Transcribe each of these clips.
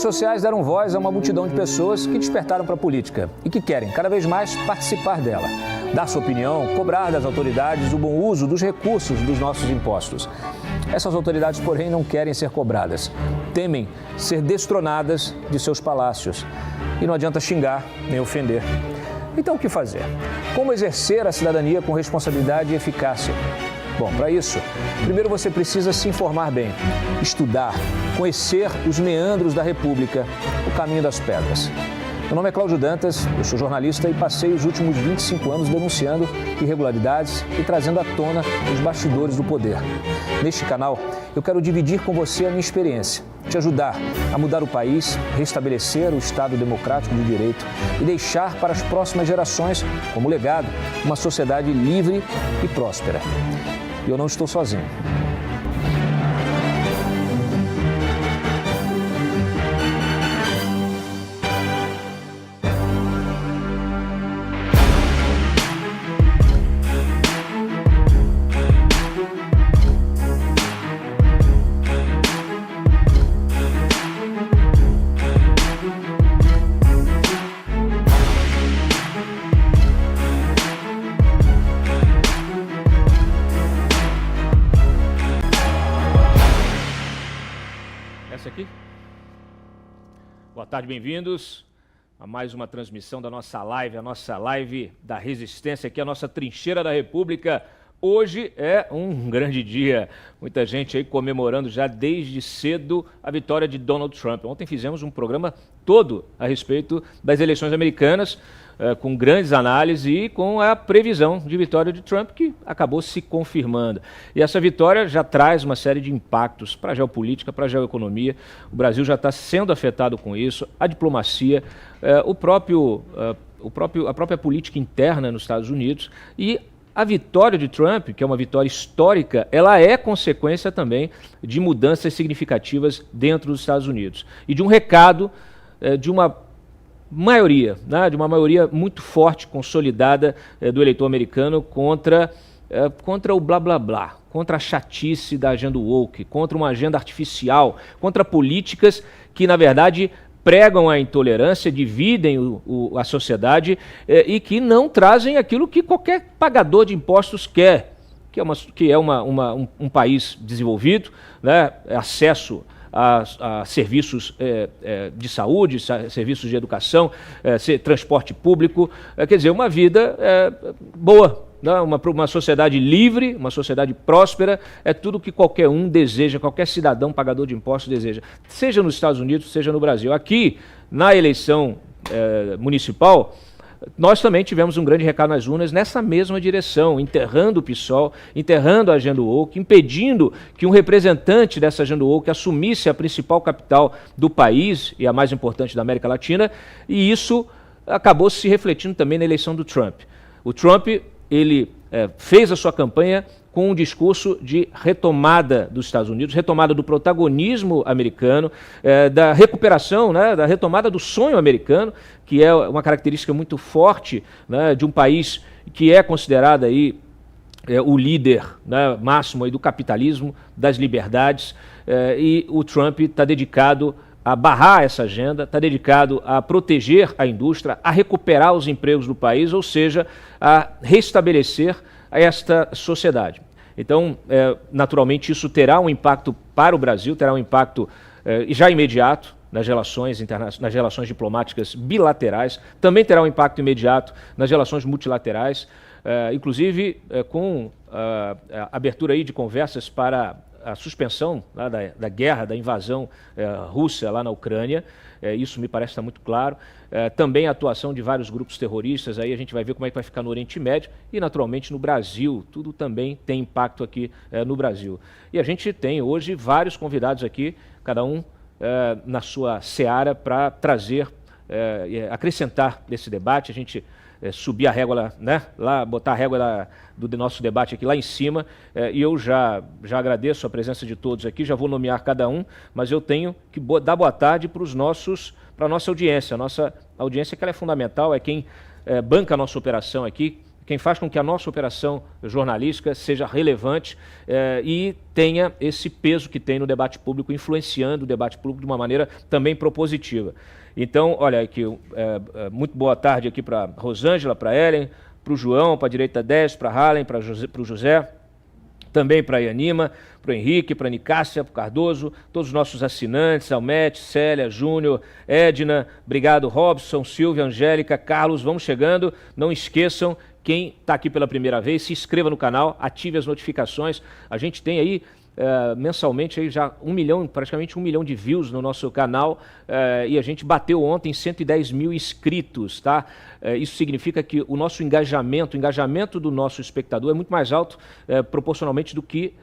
sociais deram voz a uma multidão de pessoas que despertaram para a política e que querem cada vez mais participar dela, dar sua opinião, cobrar das autoridades o bom uso dos recursos dos nossos impostos. Essas autoridades, porém, não querem ser cobradas, temem ser destronadas de seus palácios. E não adianta xingar nem ofender. Então, o que fazer? Como exercer a cidadania com responsabilidade e eficácia? Bom, para isso, primeiro você precisa se informar bem, estudar, conhecer os meandros da República, o caminho das pedras. Meu nome é Cláudio Dantas, eu sou jornalista e passei os últimos 25 anos denunciando irregularidades e trazendo à tona os bastidores do poder. Neste canal, eu quero dividir com você a minha experiência, te ajudar a mudar o país, restabelecer o Estado democrático de direito e deixar para as próximas gerações, como legado, uma sociedade livre e próspera. E eu não estou sozinho. Boa tarde, bem-vindos a mais uma transmissão da nossa live, a nossa live da resistência aqui, a nossa trincheira da República. Hoje é um grande dia, muita gente aí comemorando já desde cedo a vitória de Donald Trump. Ontem fizemos um programa todo a respeito das eleições americanas, com grandes análises e com a previsão de vitória de Trump, que acabou se confirmando. E essa vitória já traz uma série de impactos para a geopolítica, para a geoeconomia. O Brasil já está sendo afetado com isso, a diplomacia, a própria política interna nos Estados Unidos. E a vitória de Trump, que é uma vitória histórica, ela é consequência também de mudanças significativas dentro dos Estados Unidos. E de um recado de uma maioria, né, de uma maioria muito forte, consolidada do eleitor americano contra o blá blá blá, contra a chatice da agenda woke, contra uma agenda artificial, contra políticas que, na verdade, pregam a intolerância, dividem a sociedade e que não trazem aquilo que qualquer pagador de impostos quer, que é um país desenvolvido, né, acesso a serviços de saúde, serviços de educação, transporte público, quer dizer, uma vida boa, né? Uma sociedade livre, uma sociedade próspera, é tudo que qualquer um deseja, qualquer cidadão pagador de impostos deseja, seja nos Estados Unidos, seja no Brasil. Aqui, na eleição municipal, nós também tivemos um grande recado nas urnas nessa mesma direção, enterrando o PSOL, enterrando a agenda woke, impedindo que um representante dessa agenda woke assumisse a principal capital do país e a mais importante da América Latina, e isso acabou se refletindo também na eleição do Trump. O Trump, ele fez a sua campanha com um discurso de retomada dos Estados Unidos, retomada do protagonismo americano, da recuperação, né, da retomada do sonho americano, que é uma característica muito forte, né, de um país que é considerado aí, o líder, né, máximo aí do capitalismo, das liberdades, e o Trump está dedicado a barrar essa agenda, está dedicado a proteger a indústria, a recuperar os empregos do país, ou seja, a restabelecer esta sociedade. Então, naturalmente, isso terá um impacto para o Brasil, terá um impacto já imediato nas relações nas relações diplomáticas bilaterais, também terá um impacto imediato nas relações multilaterais, inclusive com a abertura aí de conversas para a suspensão lá, da guerra, da invasão russa lá na Ucrânia. Isso me parece estar muito claro. Também a atuação de vários grupos terroristas, aí a gente vai ver como é que vai ficar no Oriente Médio e, naturalmente, no Brasil. Tudo também tem impacto aqui no Brasil. E a gente tem hoje vários convidados aqui, cada um na sua seara, para trazer, acrescentar nesse debate. A gente subir a régua, né, lá, botar a régua do nosso debate aqui lá em cima, e eu já agradeço a presença de todos aqui, já vou nomear cada um, mas eu tenho que dar boa tarde para a nossa audiência. A nossa audiência, que ela é fundamental, é quem banca a nossa operação aqui, quem faz com que a nossa operação jornalística seja relevante e tenha esse peso que tem no debate público, influenciando o debate público de uma maneira também propositiva. Então, olha aqui, muito boa tarde aqui para Rosângela, para Ellen, para o João, para a direita 10, para a Halen, para o José, também para a Yanima, para o Henrique, para a Nicássia, para o Cardoso, todos os nossos assinantes, Almete, Célia, Júnior, Edna, obrigado, Robson, Silvia, Angélica, Carlos, vamos chegando, não esqueçam, quem está aqui pela primeira vez, se inscreva no canal, ative as notificações, a gente tem aí mensalmente aí já 1 milhão, praticamente 1 milhão de views no nosso canal e a gente bateu ontem 110 mil inscritos, tá? Isso significa que o nosso engajamento, o engajamento do nosso espectador é muito mais alto proporcionalmente do que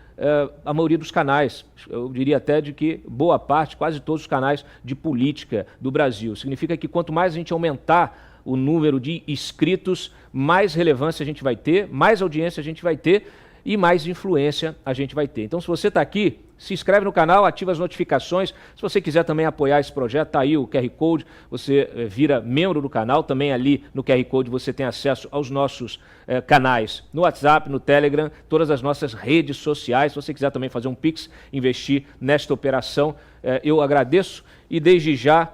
a maioria dos canais. Eu diria até de que boa parte, quase todos os canais de política do Brasil. Significa que quanto mais a gente aumentar o número de inscritos, mais relevância a gente vai ter, mais audiência a gente vai ter e mais influência a gente vai ter. Então, se você está aqui, se inscreve no canal, ativa as notificações. Se você quiser também apoiar esse projeto, está aí o QR Code, você vira membro do canal. Também ali no QR Code você tem acesso aos nossos canais no WhatsApp, no Telegram, todas as nossas redes sociais. Se você quiser também fazer um Pix, investir nesta operação, eu agradeço e desde já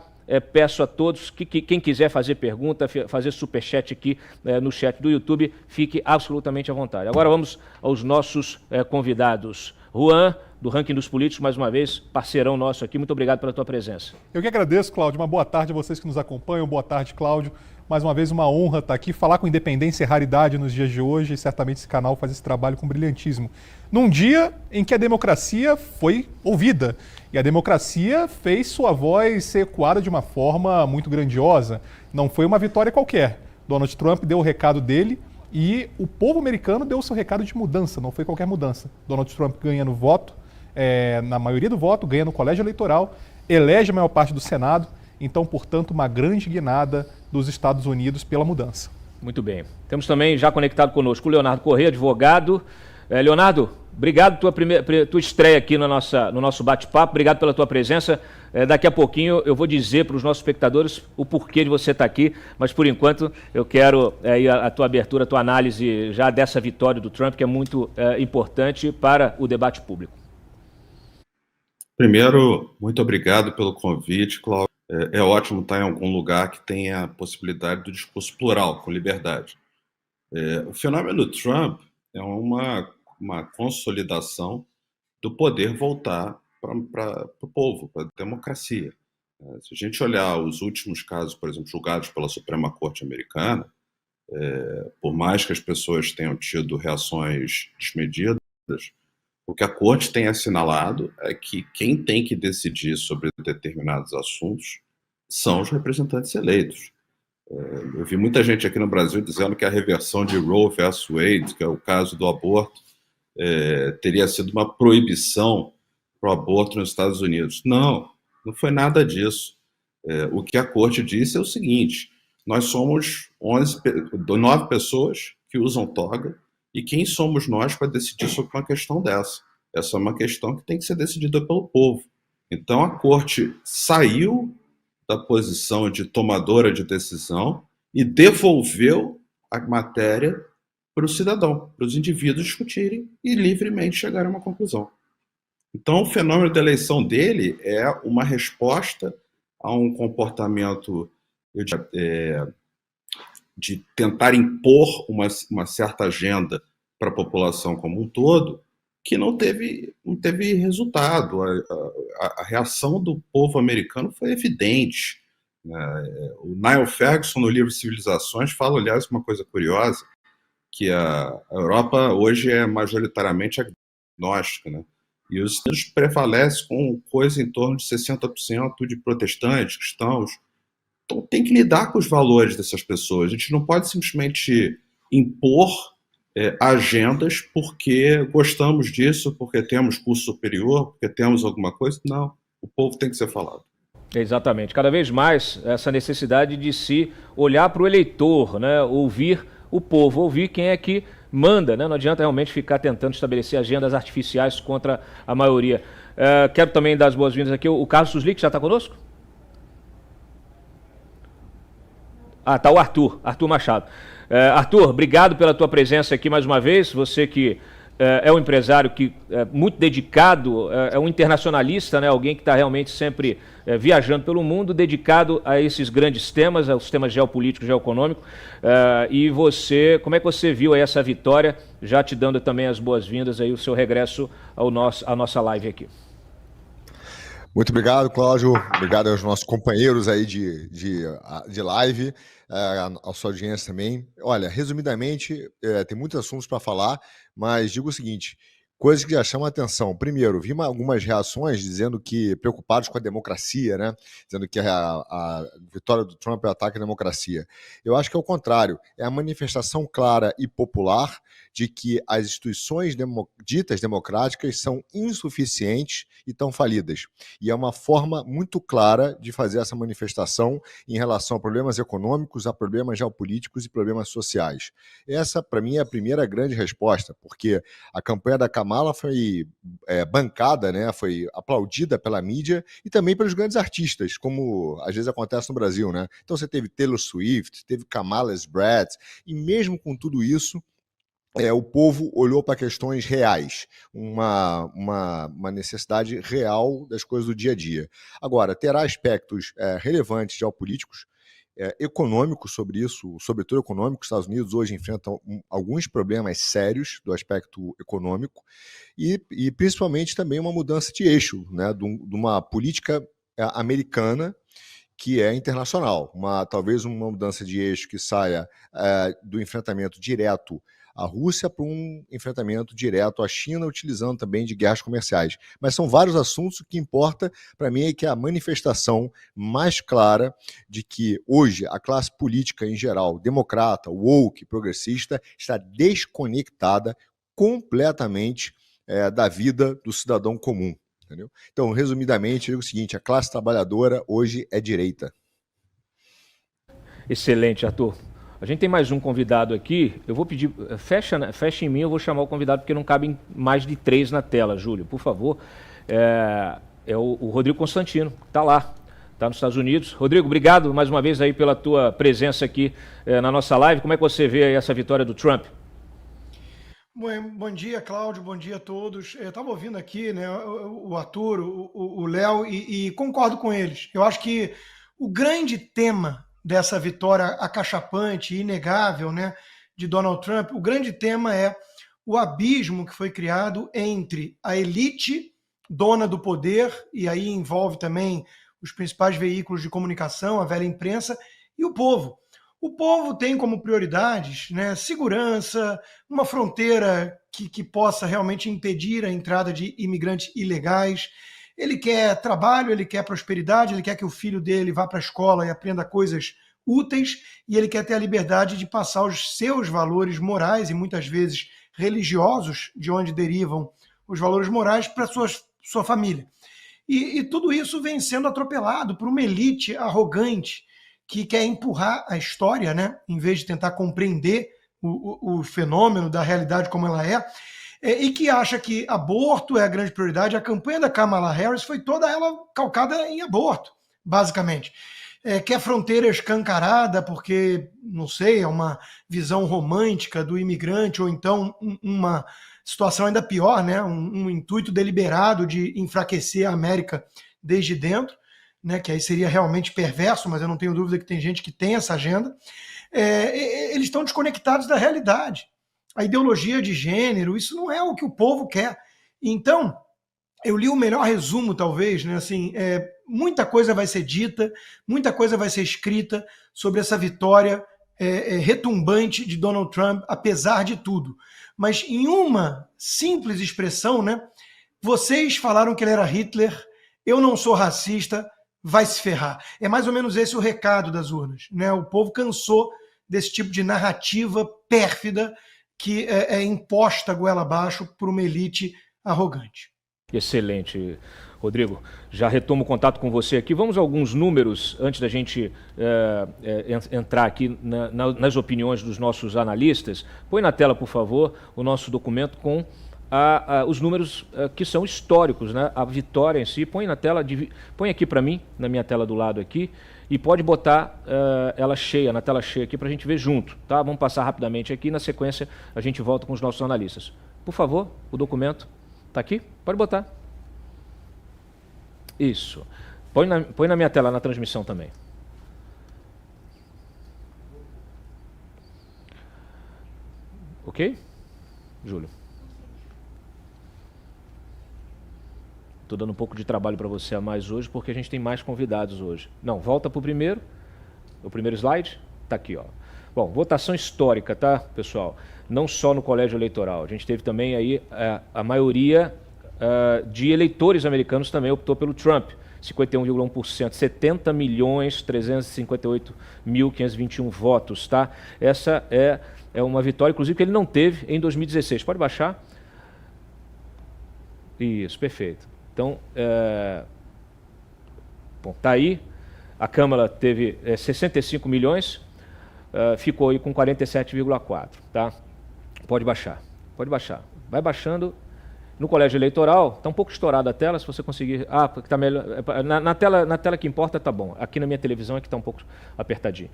peço a todos que quem quiser fazer pergunta, fazer superchat aqui no chat do YouTube, fique absolutamente à vontade. Agora vamos aos nossos convidados. Juan, do Ranking dos Políticos, mais uma vez, parceirão nosso aqui. Muito obrigado pela tua presença. Eu que agradeço, Cláudio. Uma boa tarde a vocês que nos acompanham. Boa tarde, Cláudio. Mais uma vez, uma honra estar aqui. Falar com independência é raridade nos dias de hoje e certamente esse canal faz esse trabalho com brilhantismo. Num dia em que a democracia foi ouvida e a democracia fez sua voz ser ecoada de uma forma muito grandiosa. Não foi uma vitória qualquer. Donald Trump deu o recado dele e o povo americano deu o seu recado de mudança, não foi qualquer mudança. Donald Trump ganha no voto, na maioria do voto, ganha no colégio eleitoral, elege a maior parte do Senado. Então, portanto, uma grande guinada dos Estados Unidos pela mudança. Muito bem. Temos também já conectado conosco o Leonardo Corrêa, advogado. Leonardo, obrigado pela tua estreia aqui no nosso bate-papo. Obrigado pela tua presença. Daqui a pouquinho eu vou dizer para os nossos espectadores o porquê de você estar aqui, mas por enquanto eu quero a tua abertura, a tua análise já dessa vitória do Trump, que é muito importante para o debate público. Primeiro, muito obrigado pelo convite, Cláudio. É ótimo estar em algum lugar que tenha a possibilidade do discurso plural, com liberdade. O fenômeno Trump é uma consolidação do poder voltar para o povo, para a democracia. Se a gente olhar os últimos casos, por exemplo, julgados pela Suprema Corte americana, por mais que as pessoas tenham tido reações desmedidas, o que a Corte tem assinalado é que quem tem que decidir sobre determinados assuntos são os representantes eleitos. Eu vi muita gente aqui no Brasil dizendo que a reversão de Roe versus Wade, que é o caso do aborto, teria sido uma proibição para o aborto nos Estados Unidos. Não foi nada disso. O que a Corte disse é o seguinte: nós somos 9 pessoas que usam toga, e quem somos nós para decidir sobre uma questão dessa? Essa é uma questão que tem que ser decidida pelo povo. Então a Corte saiu da posição de tomadora de decisão e devolveu a matéria para o cidadão, para os indivíduos discutirem e livremente chegarem a uma conclusão. Então o fenômeno da eleição dele é uma resposta a um comportamento de tentar impor uma certa agenda para a população como um todo, que não teve resultado. A reação do povo americano foi evidente. O Niall Ferguson, no livro Civilizações, fala, aliás, uma coisa curiosa, que a Europa hoje é majoritariamente agnóstica, né? E os Estados Unidos prevalecem com coisa em torno de 60% de protestantes, cristãos. Então tem que lidar com os valores dessas pessoas. A gente não pode simplesmente impor agendas porque gostamos disso, porque temos curso superior, porque temos alguma coisa. Não, o povo tem que ser falado. Exatamente. Cada vez mais essa necessidade de se olhar para o eleitor, né? Ouvir o povo, ouvir quem é que manda, né? Não adianta realmente ficar tentando estabelecer agendas artificiais contra a maioria. Quero também dar as boas-vindas aqui o Carlos Suslik, que já está conosco? Ah, tá o Arthur Machado. Arthur, obrigado pela tua presença aqui mais uma vez. Você que é um empresário que é muito dedicado, é um internacionalista, né? Alguém que está realmente sempre viajando pelo mundo, dedicado a esses grandes temas, aos temas geopolíticos, geoeconômicos. E você, como é que você viu aí essa vitória? Já te dando também as boas-vindas aí, o seu regresso à nossa live aqui. Muito obrigado, Cláudio. Obrigado aos nossos companheiros aí de live, à sua audiência também. Olha, resumidamente, tem muitos assuntos para falar, mas digo o seguinte, coisas que já chamam a atenção. Primeiro, vi algumas reações dizendo que, preocupados com a democracia, né? Dizendo que a vitória do Trump é um ataque à democracia. Eu acho que é o contrário, é a manifestação clara e popular de que as instituições ditas democráticas são insuficientes e estão falidas. E é uma forma muito clara de fazer essa manifestação em relação a problemas econômicos, a problemas geopolíticos e problemas sociais. Essa, para mim, é a primeira grande resposta, porque a campanha da Kamala foi bancada, né, foi aplaudida pela mídia e também pelos grandes artistas, como às vezes acontece no Brasil, né? Então você teve Taylor Swift, teve Kamala's Bratz, e mesmo com tudo isso, o povo olhou para questões reais, uma necessidade real das coisas do dia a dia. Agora, terá aspectos relevantes geopolíticos, econômicos sobre isso, sobretudo econômico. Os Estados Unidos hoje enfrentam alguns problemas sérios do aspecto econômico e principalmente também uma mudança de eixo, né, de uma política americana que é internacional, talvez uma mudança de eixo que saia do enfrentamento direto à Rússia para um enfrentamento direto à China, utilizando também de guerras comerciais. Mas são vários assuntos. O que importa para mim é que a manifestação mais clara de que hoje a classe política em geral, democrata, woke, progressista, está desconectada completamente da vida do cidadão comum. Entendeu? Então, resumidamente, eu digo o seguinte, a classe trabalhadora hoje é direita. Excelente, Arthur. A gente tem mais um convidado aqui. Eu vou pedir, fecha em mim, eu vou chamar o convidado, porque não cabem mais de 3 na tela, Júlio, por favor. É o Rodrigo Constantino, que está lá, está nos Estados Unidos. Rodrigo, obrigado mais uma vez aí pela tua presença aqui na nossa live. Como é que você vê aí essa vitória do Trump? Bom dia, Cláudio, bom dia a todos. Eu estava ouvindo aqui, né, o Arthur, o Léo, e concordo com eles. Eu acho que o grande tema dessa vitória acachapante e inegável, né, de Donald Trump, o grande tema é o abismo que foi criado entre a elite dona do poder, e aí envolve também os principais veículos de comunicação, a velha imprensa, e o povo. O povo tem como prioridades, né, segurança, uma fronteira que possa realmente impedir a entrada de imigrantes ilegais. Ele quer trabalho, ele quer prosperidade, ele quer que o filho dele vá para a escola e aprenda coisas úteis, e ele quer ter a liberdade de passar os seus valores morais, e muitas vezes religiosos, de onde derivam os valores morais, para sua família. E tudo isso vem sendo atropelado por uma elite arrogante, que quer empurrar a história, né, em vez de tentar compreender o fenômeno da realidade como ela é, e que acha que aborto é a grande prioridade. A campanha da Kamala Harris foi toda ela calcada em aborto, basicamente. Quer fronteira escancarada porque, não sei, é uma visão romântica do imigrante, ou então uma situação ainda pior, né, um intuito deliberado de enfraquecer a América desde dentro, né, que aí seria realmente perverso, mas eu não tenho dúvida que tem gente que tem essa agenda. Eles estão desconectados da realidade. A ideologia de gênero, isso não é o que o povo quer. Então, eu li o melhor resumo, talvez, né? Assim, muita coisa vai ser dita, muita coisa vai ser escrita sobre essa vitória retumbante de Donald Trump, apesar de tudo. Mas em uma simples expressão, né? Vocês falaram que ele era Hitler, eu não sou racista, vai se ferrar. É mais ou menos esse o recado das urnas, né? O povo cansou desse tipo de narrativa pérfida que é imposta goela abaixo por uma elite arrogante. Excelente, Rodrigo. Já retomo o contato com você aqui. Vamos a alguns números antes da gente entrar aqui nas opiniões dos nossos analistas. Põe na tela, por favor, o nosso documento com os números que são históricos, né? A vitória em si. Põe na tela, põe aqui para mim, na minha tela do lado aqui, E pode botar ela cheia, na tela cheia aqui, para a gente ver junto. Tá? Vamos passar rapidamente aqui, na sequência a gente volta com os nossos analistas. Por favor, o documento está aqui? Pode botar. Isso. Põe na minha tela, na transmissão também. Ok? Júlio. Estou dando um pouco de trabalho para você a mais hoje, porque a gente tem mais convidados hoje. Não, volta para o primeiro slide, está aqui, ó. Bom, votação histórica, tá, pessoal? Não só no colégio eleitoral. A gente teve também aí a maioria de eleitores americanos também optou pelo Trump, 51,1%, 70.358.521 votos, tá? Essa é uma vitória, inclusive, que ele não teve em 2016. Pode baixar? Isso, perfeito. Então, bom, tá aí. A Câmara teve 65 milhões, ficou aí com 47,4, tá? Pode baixar, pode baixar. Vai baixando. No colégio eleitoral, está um pouco estourada a tela, se você conseguir... Ah, está melhor. Na tela que importa está bom. Aqui na minha televisão é que está um pouco apertadinho.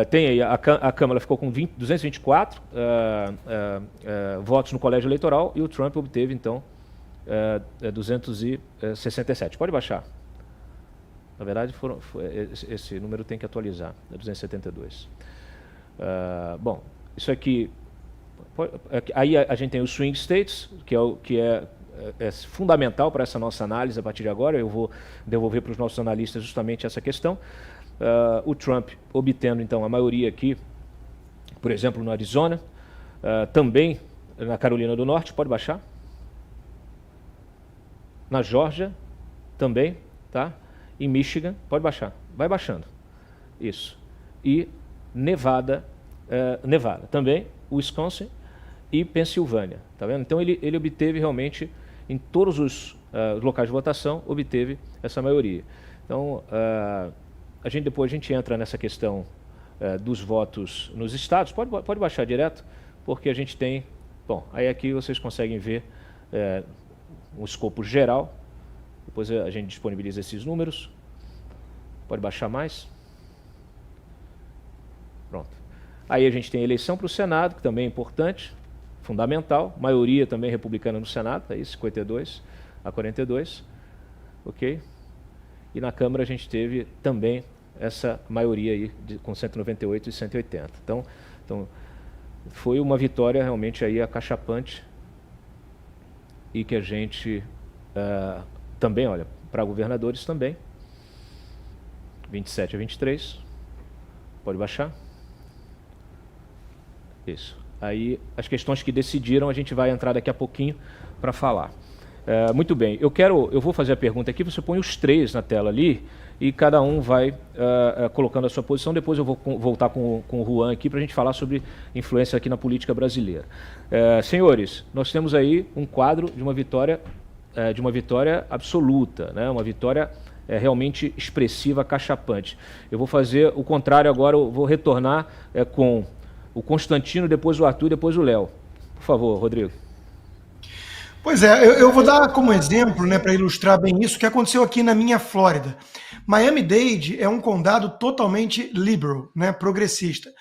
Tem aí, a Câmara ficou com 224 votos no colégio eleitoral e o Trump obteve, então, 267. Pode baixar. Na verdade, esse número tem que atualizar, 272. Bom, isso aqui... Aí a gente tem os swing states, que é fundamental para essa nossa análise a partir de agora. Eu vou devolver para os nossos analistas justamente essa questão. O Trump obtendo, então, a maioria aqui, por exemplo, no Arizona, também na Carolina do Norte, pode baixar. Na Geórgia, também, tá? Em Michigan, pode baixar. Vai baixando. Isso. E Nevada também, Wisconsin e Pensilvânia, tá vendo? Então ele obteve realmente, em todos os locais de votação, obteve essa maioria. Então, depois a gente entra nessa questão dos votos nos estados. Pode baixar direto, porque a gente tem... Bom, aí aqui vocês conseguem ver um escopo geral. Depois a gente disponibiliza esses números. Pode baixar mais. Pronto. Aí a gente tem a eleição para o Senado, que também é importante, fundamental. Maioria também republicana no Senado, aí 52-42. Ok? E na Câmara a gente teve também essa maioria aí com 198 e 180. Então foi uma vitória realmente aí acachapante e que a gente também, olha, para governadores também, 27-23, pode baixar. Isso. Aí as questões que decidiram a gente vai entrar daqui a pouquinho para falar. Muito bem, eu vou fazer a pergunta aqui, você põe os três na tela ali e cada um vai colocando a sua posição. Depois eu vou voltar com o Juan aqui para a gente falar sobre influência aqui na política brasileira. Senhores, nós temos aí um quadro de uma vitória absoluta, né? Uma vitória realmente expressiva, acachapante. Eu vou fazer o contrário agora, eu vou retornar com o Constantino, depois o Arthur, depois o Léo. Por favor, Rodrigo. Pois é, eu vou dar como exemplo, né, para ilustrar bem isso, o que aconteceu aqui na minha Flórida. Miami-Dade é um condado totalmente liberal, né, progressista.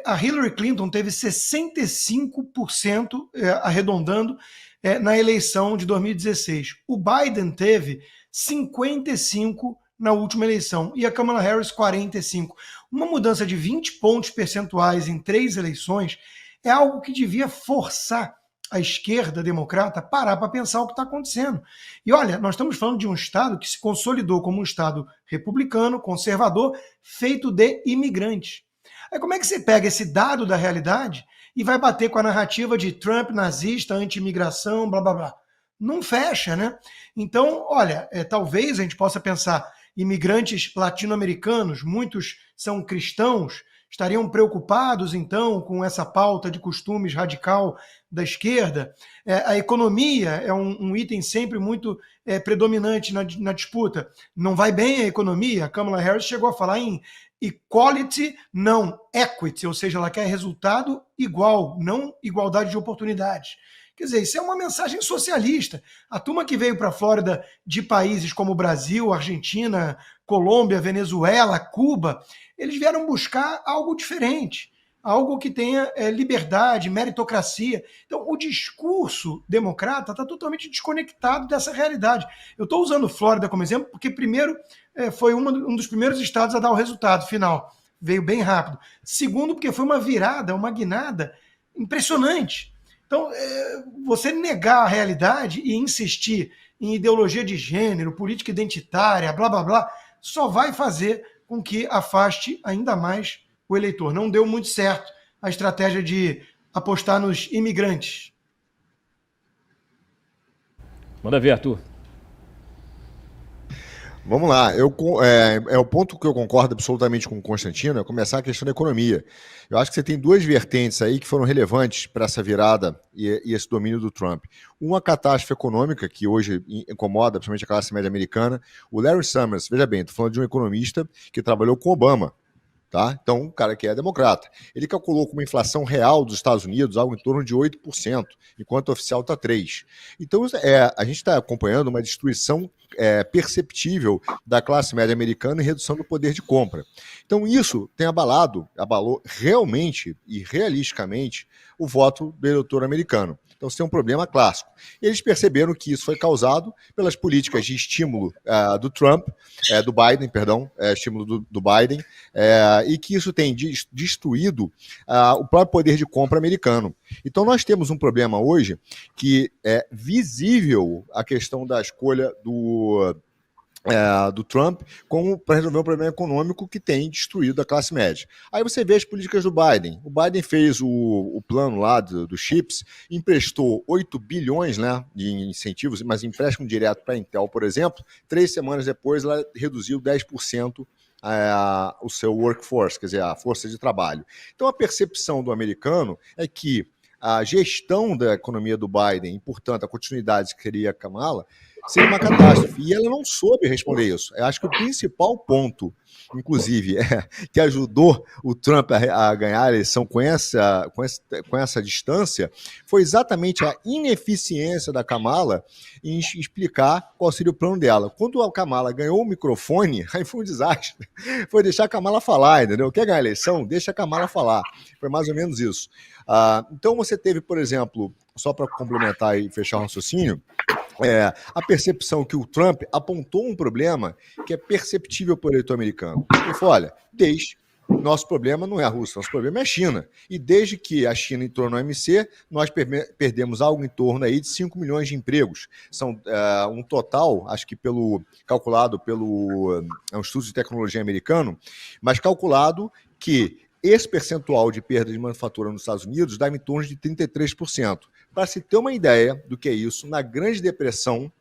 A Hillary Clinton teve 65%, arredondando, na eleição de 2016. O Biden teve 55% na última eleição e a Kamala Harris 45%. Uma mudança de 20 pontos percentuais em 3 eleições é algo que devia forçar a esquerda democrata parar para pensar o que está acontecendo. E olha, nós estamos falando de um estado que se consolidou como um estado republicano, conservador, feito de imigrantes. Aí como é que você pega esse dado da realidade e vai bater com a narrativa de Trump nazista, anti-imigração, blá blá blá? Não fecha, né? Então, olha, talvez a gente possa pensar imigrantes latino-americanos, muitos são cristãos, estariam preocupados, então, com essa pauta de costumes radical da esquerda. A economia é um item sempre muito predominante na disputa. Não vai bem a economia? A Kamala Harris chegou a falar em equality, não equity, ou seja, ela quer resultado igual, não igualdade de oportunidades. Quer dizer, isso é uma mensagem socialista. A turma que veio para a Flórida de países como Brasil, Argentina, Colômbia, Venezuela, Cuba, eles vieram buscar algo diferente, algo que tenha liberdade, meritocracia. Então, o discurso democrata está totalmente desconectado dessa realidade. Eu estou usando Flórida como exemplo porque, primeiro, foi um dos primeiros estados a dar o resultado final. Veio bem rápido. Segundo, porque foi uma virada, uma guinada impressionante. Então, você negar a realidade e insistir em ideologia de gênero, política identitária, blá, blá, blá, só vai fazer com que afaste ainda mais o eleitor. Não deu muito certo a estratégia de apostar nos imigrantes. Manda ver, Arthur. Vamos lá, é o ponto que eu concordo absolutamente com o Constantino, é começar a questão da economia. Eu acho que você tem duas vertentes aí que foram relevantes para essa virada e esse domínio do Trump. Uma catástrofe econômica, que hoje incomoda principalmente a classe média americana. O Larry Summers, veja bem, estou falando de um economista que trabalhou com Obama. Tá? Então, um cara que é democrata. Ele calculou com uma inflação real dos Estados Unidos algo em torno de 8%, enquanto o oficial está 3%. Então, a gente está acompanhando uma destruição perceptível da classe média americana e redução do poder de compra. Então, isso abalou realmente e realisticamente o voto do eleitor americano. Então, você tem um problema clássico. Eles perceberam que isso foi causado pelas políticas de estímulo do Biden, estímulo do Biden, e que isso tem destruído o próprio poder de compra americano. Então, nós temos um problema hoje que é visível a questão da escolha do Trump como para resolver um problema econômico que tem destruído a classe média. Aí você vê as políticas do Biden. O Biden fez o plano lá do CHIPS, emprestou 8 bilhões, né, de incentivos, mas empréstimo direto para a Intel, por exemplo. 3 semanas depois, ela reduziu 10% o seu workforce, quer dizer, a força de trabalho. Então, a percepção do americano é que a gestão da economia do Biden, e, portanto, a continuidade que queria a Kamala, seria uma catástrofe. E ela não soube responder isso. Eu acho que o principal ponto, inclusive, que ajudou o Trump a ganhar a eleição com essa distância, foi exatamente a ineficiência da Kamala em explicar qual seria o plano dela. Quando a Kamala ganhou o microfone, aí foi um desastre. Foi deixar a Kamala falar, entendeu? Quer ganhar a eleição? Deixa a Kamala falar. Foi mais ou menos isso. Então você teve, por exemplo, só para complementar e fechar o raciocínio, a percepção que o Trump apontou um problema que é perceptível para o eleitor americano. Ele falou, olha, nosso problema não é a Rússia, nosso problema é a China. E desde que a China entrou no OMC, nós perdemos algo em torno aí de 5 milhões de empregos. São um total, acho que calculado pelo um estudo de tecnologia americano, mas calculado que esse percentual de perda de manufatura nos Estados Unidos dá em torno de 33%. Para se ter uma ideia do que é isso, na Grande Depressão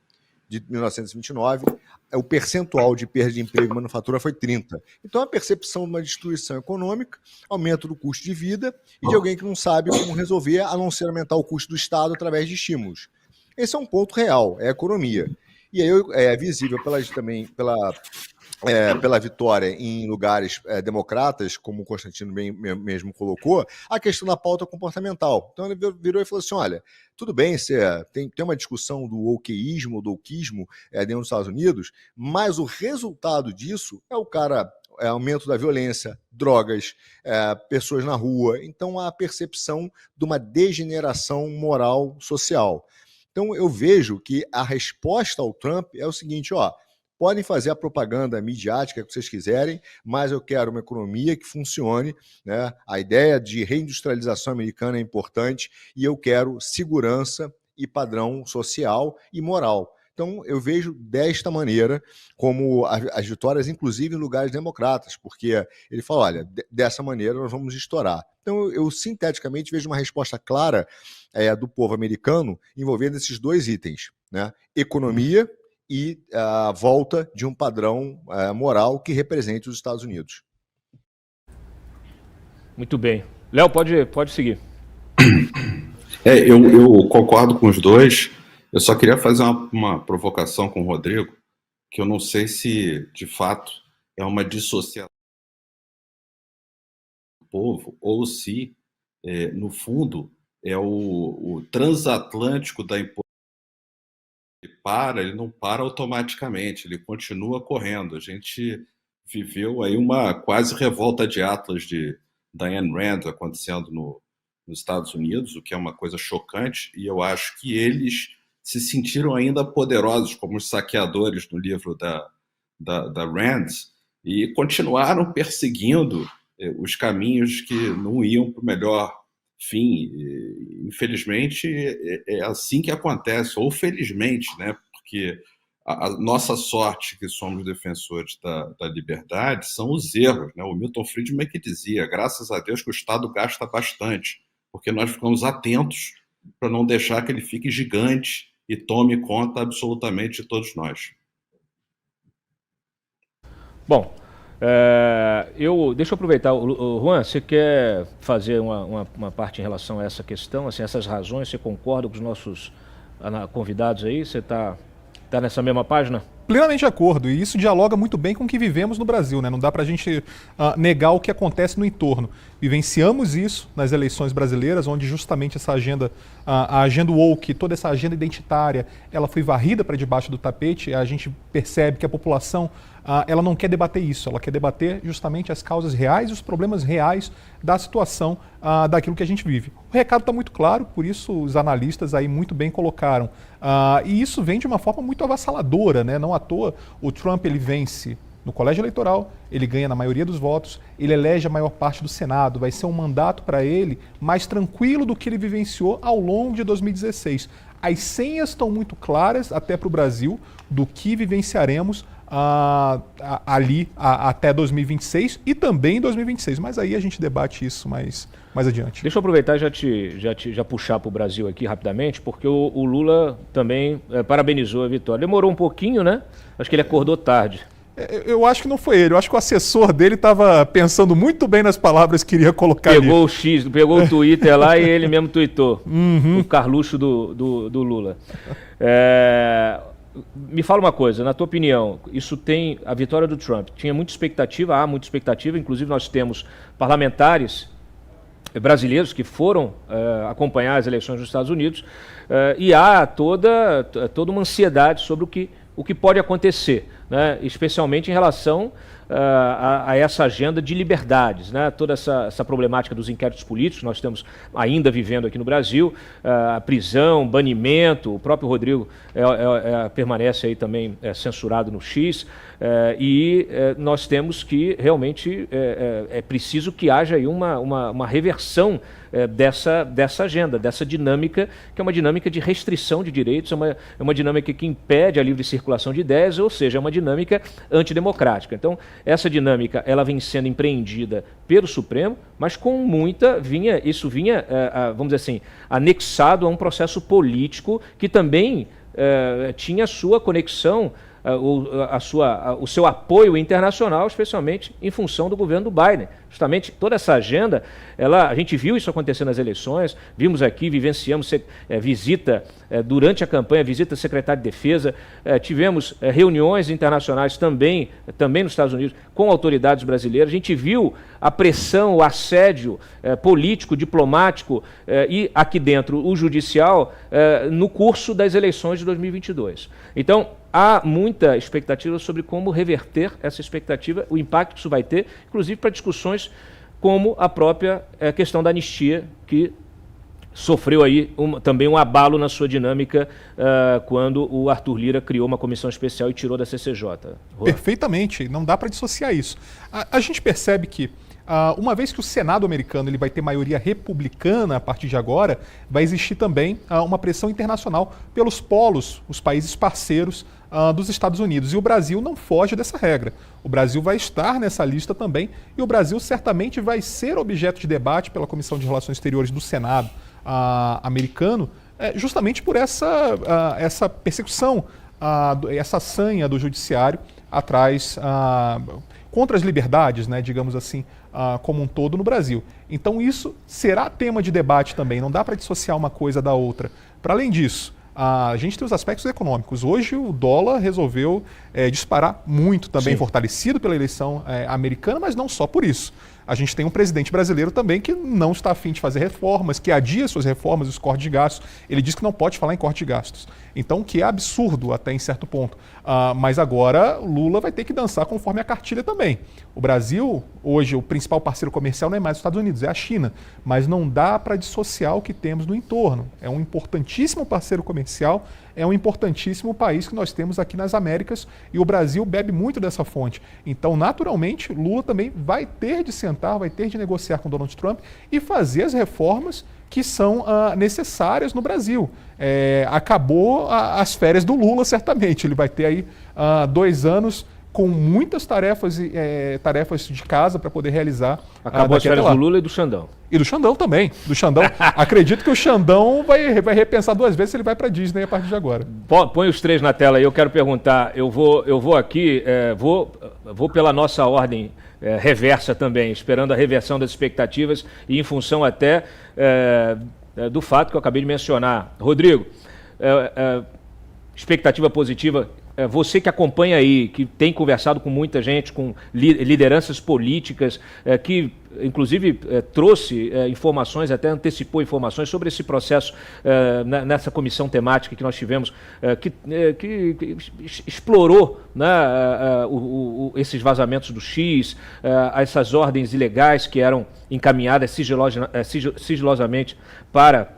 de 1929, o percentual de perda de emprego e manufatura foi 30%. Então, a percepção de uma destruição econômica, aumento do custo de vida e de alguém que não sabe como resolver, a não ser aumentar o custo do Estado através de estímulos. Esse é um ponto real, é a economia. E aí é visível também pela vitória em lugares democratas, como o Constantino mesmo colocou, a questão da pauta comportamental. Então ele virou e falou assim, olha, tudo bem, tem uma discussão do wokeísmo, do wokeismo dentro dos Estados Unidos, mas o resultado disso é aumento da violência, drogas, pessoas na rua. Então há a percepção de uma degeneração moral social. Então eu vejo que a resposta ao Trump é o seguinte, podem fazer a propaganda midiática que vocês quiserem, mas eu quero uma economia que funcione, né? A ideia de reindustrialização americana é importante e eu quero segurança e padrão social e moral. Então, eu vejo desta maneira como as vitórias, inclusive em lugares democratas, porque ele fala, olha, dessa maneira nós vamos estourar. Então, eu sinteticamente vejo uma resposta clara do povo americano envolvendo esses dois itens, né? Economia e a volta de um padrão moral que represente os Estados Unidos. Muito bem. Léo, pode seguir. Eu concordo com os dois. Eu só queria fazer uma provocação com o Rodrigo, que eu não sei se, de fato, é uma dissociação do povo ou se, no fundo, é o transatlântico da importância. Ele não para automaticamente, ele continua correndo. A gente viveu aí uma quase revolta de Atlas de Ayn Rand acontecendo nos Estados Unidos, o que é uma coisa chocante, e eu acho que eles se sentiram ainda poderosos, como os saqueadores no livro da Rand, e continuaram perseguindo os caminhos que não iam para o melhor fim. Infelizmente, é assim que acontece, ou felizmente, né? Porque a nossa sorte, que somos defensores da liberdade, são os erros, né? O Milton Friedman que dizia, graças a Deus que o Estado gasta bastante, porque nós ficamos atentos para não deixar que ele fique gigante e tome conta absolutamente de todos nós. Bom, deixa eu aproveitar. Juan, você quer fazer uma parte em relação a essa questão, assim, essas razões? Você concorda com os nossos convidados aí? Você está nessa mesma página? Plenamente de acordo, e isso dialoga muito bem com o que vivemos no Brasil, né? Não dá para a gente negar o que acontece no entorno. Vivenciamos isso nas eleições brasileiras, onde justamente essa agenda, a agenda woke, toda essa agenda identitária, ela foi varrida para debaixo do tapete. A gente percebe que a população ela não quer debater isso, ela quer debater justamente as causas reais e os problemas reais da situação daquilo que a gente vive. O recado está muito claro, por isso os analistas aí muito bem colocaram. E isso vem de uma forma muito avassaladora, né? Não à toa, o Trump ele vence no colégio eleitoral, ele ganha na maioria dos votos, ele elege a maior parte do Senado, vai ser um mandato para ele mais tranquilo do que ele vivenciou ao longo de 2016. As senhas estão muito claras até para o Brasil do que vivenciaremos ali até 2026 e também em 2026, mas aí a gente debate isso mais adiante. Deixa eu aproveitar e já puxar para o Brasil aqui rapidamente, porque o Lula também parabenizou a vitória. Demorou um pouquinho, né? Acho que ele acordou tarde. Eu acho que não foi ele, eu acho que o assessor dele estava pensando muito bem nas palavras que iria colocar pegou ali. Pegou o Twitter lá e ele mesmo tweetou, o Carluxo do Lula. Me fala uma coisa, na tua opinião, a vitória do Trump tinha muita expectativa, há muita expectativa, inclusive nós temos parlamentares brasileiros que foram acompanhar as eleições nos Estados Unidos, e há toda uma ansiedade sobre o que pode acontecer, né? Especialmente em relação a essa agenda de liberdades, né? Toda essa problemática dos inquéritos políticos que nós estamos ainda vivendo aqui no Brasil, a prisão, banimento, o próprio Rodrigo permanece aí também censurado no X, e nós temos que realmente é preciso que haja aí uma reversão dessa agenda, dessa dinâmica, que é uma dinâmica de restrição de direitos, é uma dinâmica que impede a livre circulação de ideias, ou seja, é uma dinâmica antidemocrática. Então, essa dinâmica ela vem sendo empreendida pelo Supremo, mas com isso vinha, vamos dizer assim, anexado a um processo político que também tinha sua conexão, o seu apoio internacional, especialmente em função do governo do Biden. Justamente toda essa agenda, a gente viu isso acontecer nas eleições, vimos aqui, vivenciamos visita durante a campanha, visita ao secretário de Defesa, tivemos reuniões internacionais também nos Estados Unidos com autoridades brasileiras, a gente viu a pressão, o assédio político, diplomático e aqui dentro o judicial no curso das eleições de 2022. Então, há muita expectativa sobre como reverter essa expectativa, o impacto que isso vai ter, inclusive para discussões como a própria questão da anistia, que sofreu aí também um abalo na sua dinâmica quando o Arthur Lira criou uma comissão especial e tirou da CCJ. Juan. Perfeitamente, não dá para dissociar isso. A gente percebe que uma vez que o Senado americano ele vai ter maioria republicana a partir de agora, vai existir também uma pressão internacional pelos polos, os países parceiros dos Estados Unidos. E o Brasil não foge dessa regra. O Brasil vai estar nessa lista também e o Brasil certamente vai ser objeto de debate pela Comissão de Relações Exteriores do Senado americano, justamente por essa persecução, essa sanha do judiciário atrás contra as liberdades, né, digamos assim, como um todo no Brasil. Então isso será tema de debate também, não dá para dissociar uma coisa da outra. Para além disso, a gente tem os aspectos econômicos. Hoje o dólar resolveu disparar muito também, sim, fortalecido pela eleição americana, mas não só por isso. a gente tem um presidente brasileiro também que não está afim de fazer reformas, que adia suas reformas, os cortes de gastos. Ele diz que não pode falar em corte de gastos. Então, que é absurdo até em certo ponto. Mas agora Lula vai ter que dançar conforme a cartilha também. O Brasil, hoje, o principal parceiro comercial não é mais os Estados Unidos, é a China. Mas não dá para dissociar o que temos no entorno. É um importantíssimo parceiro comercial, é um importantíssimo país que nós temos aqui nas Américas e o Brasil bebe muito dessa fonte. Então, naturalmente, Lula também vai ter de sentar, vai ter de negociar com Donald Trump e fazer as reformas que são necessárias no Brasil. Acabou as férias do Lula, certamente. Ele vai ter aí 2 anos com muitas tarefas de casa para poder realizar. Acabou as férias do Lula e do Xandão. E do Xandão também. Do Xandão. Acredito que o Xandão vai repensar 2 vezes se ele vai para Disney a partir de agora. Põe os 3 na tela aí, eu quero perguntar. Eu vou aqui, vou pela nossa ordem reversa também, esperando a reversão das expectativas e em função até do fato que eu acabei de mencionar. Rodrigo, expectativa positiva. Você que acompanha aí, que tem conversado com muita gente, com lideranças políticas, que inclusive trouxe informações, até antecipou informações sobre esse processo nessa comissão temática que nós tivemos, que explorou, né, esses vazamentos do X, essas ordens ilegais que eram encaminhadas sigilosamente para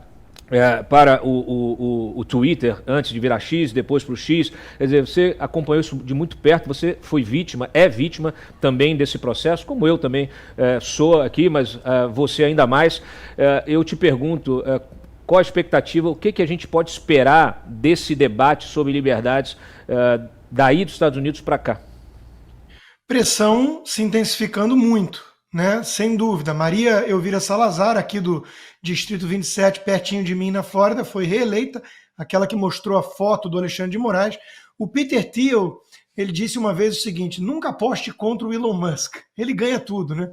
o Twitter, antes de virar X, depois para o X. Quer dizer, você acompanhou isso de muito perto, você foi vítima, é vítima também desse processo, como eu também sou aqui, mas você ainda mais. Eu te pergunto, qual a expectativa, o que a gente pode esperar desse debate sobre liberdades daí dos Estados Unidos para cá? Pressão se intensificando muito, né? Sem dúvida. Maria Elvira Salazar, aqui do Distrito 27, pertinho de mim na Flórida, foi reeleita, aquela que mostrou a foto do Alexandre de Moraes. O Peter Thiel, ele disse uma vez o seguinte: nunca aposte contra o Elon Musk, ele ganha tudo, né?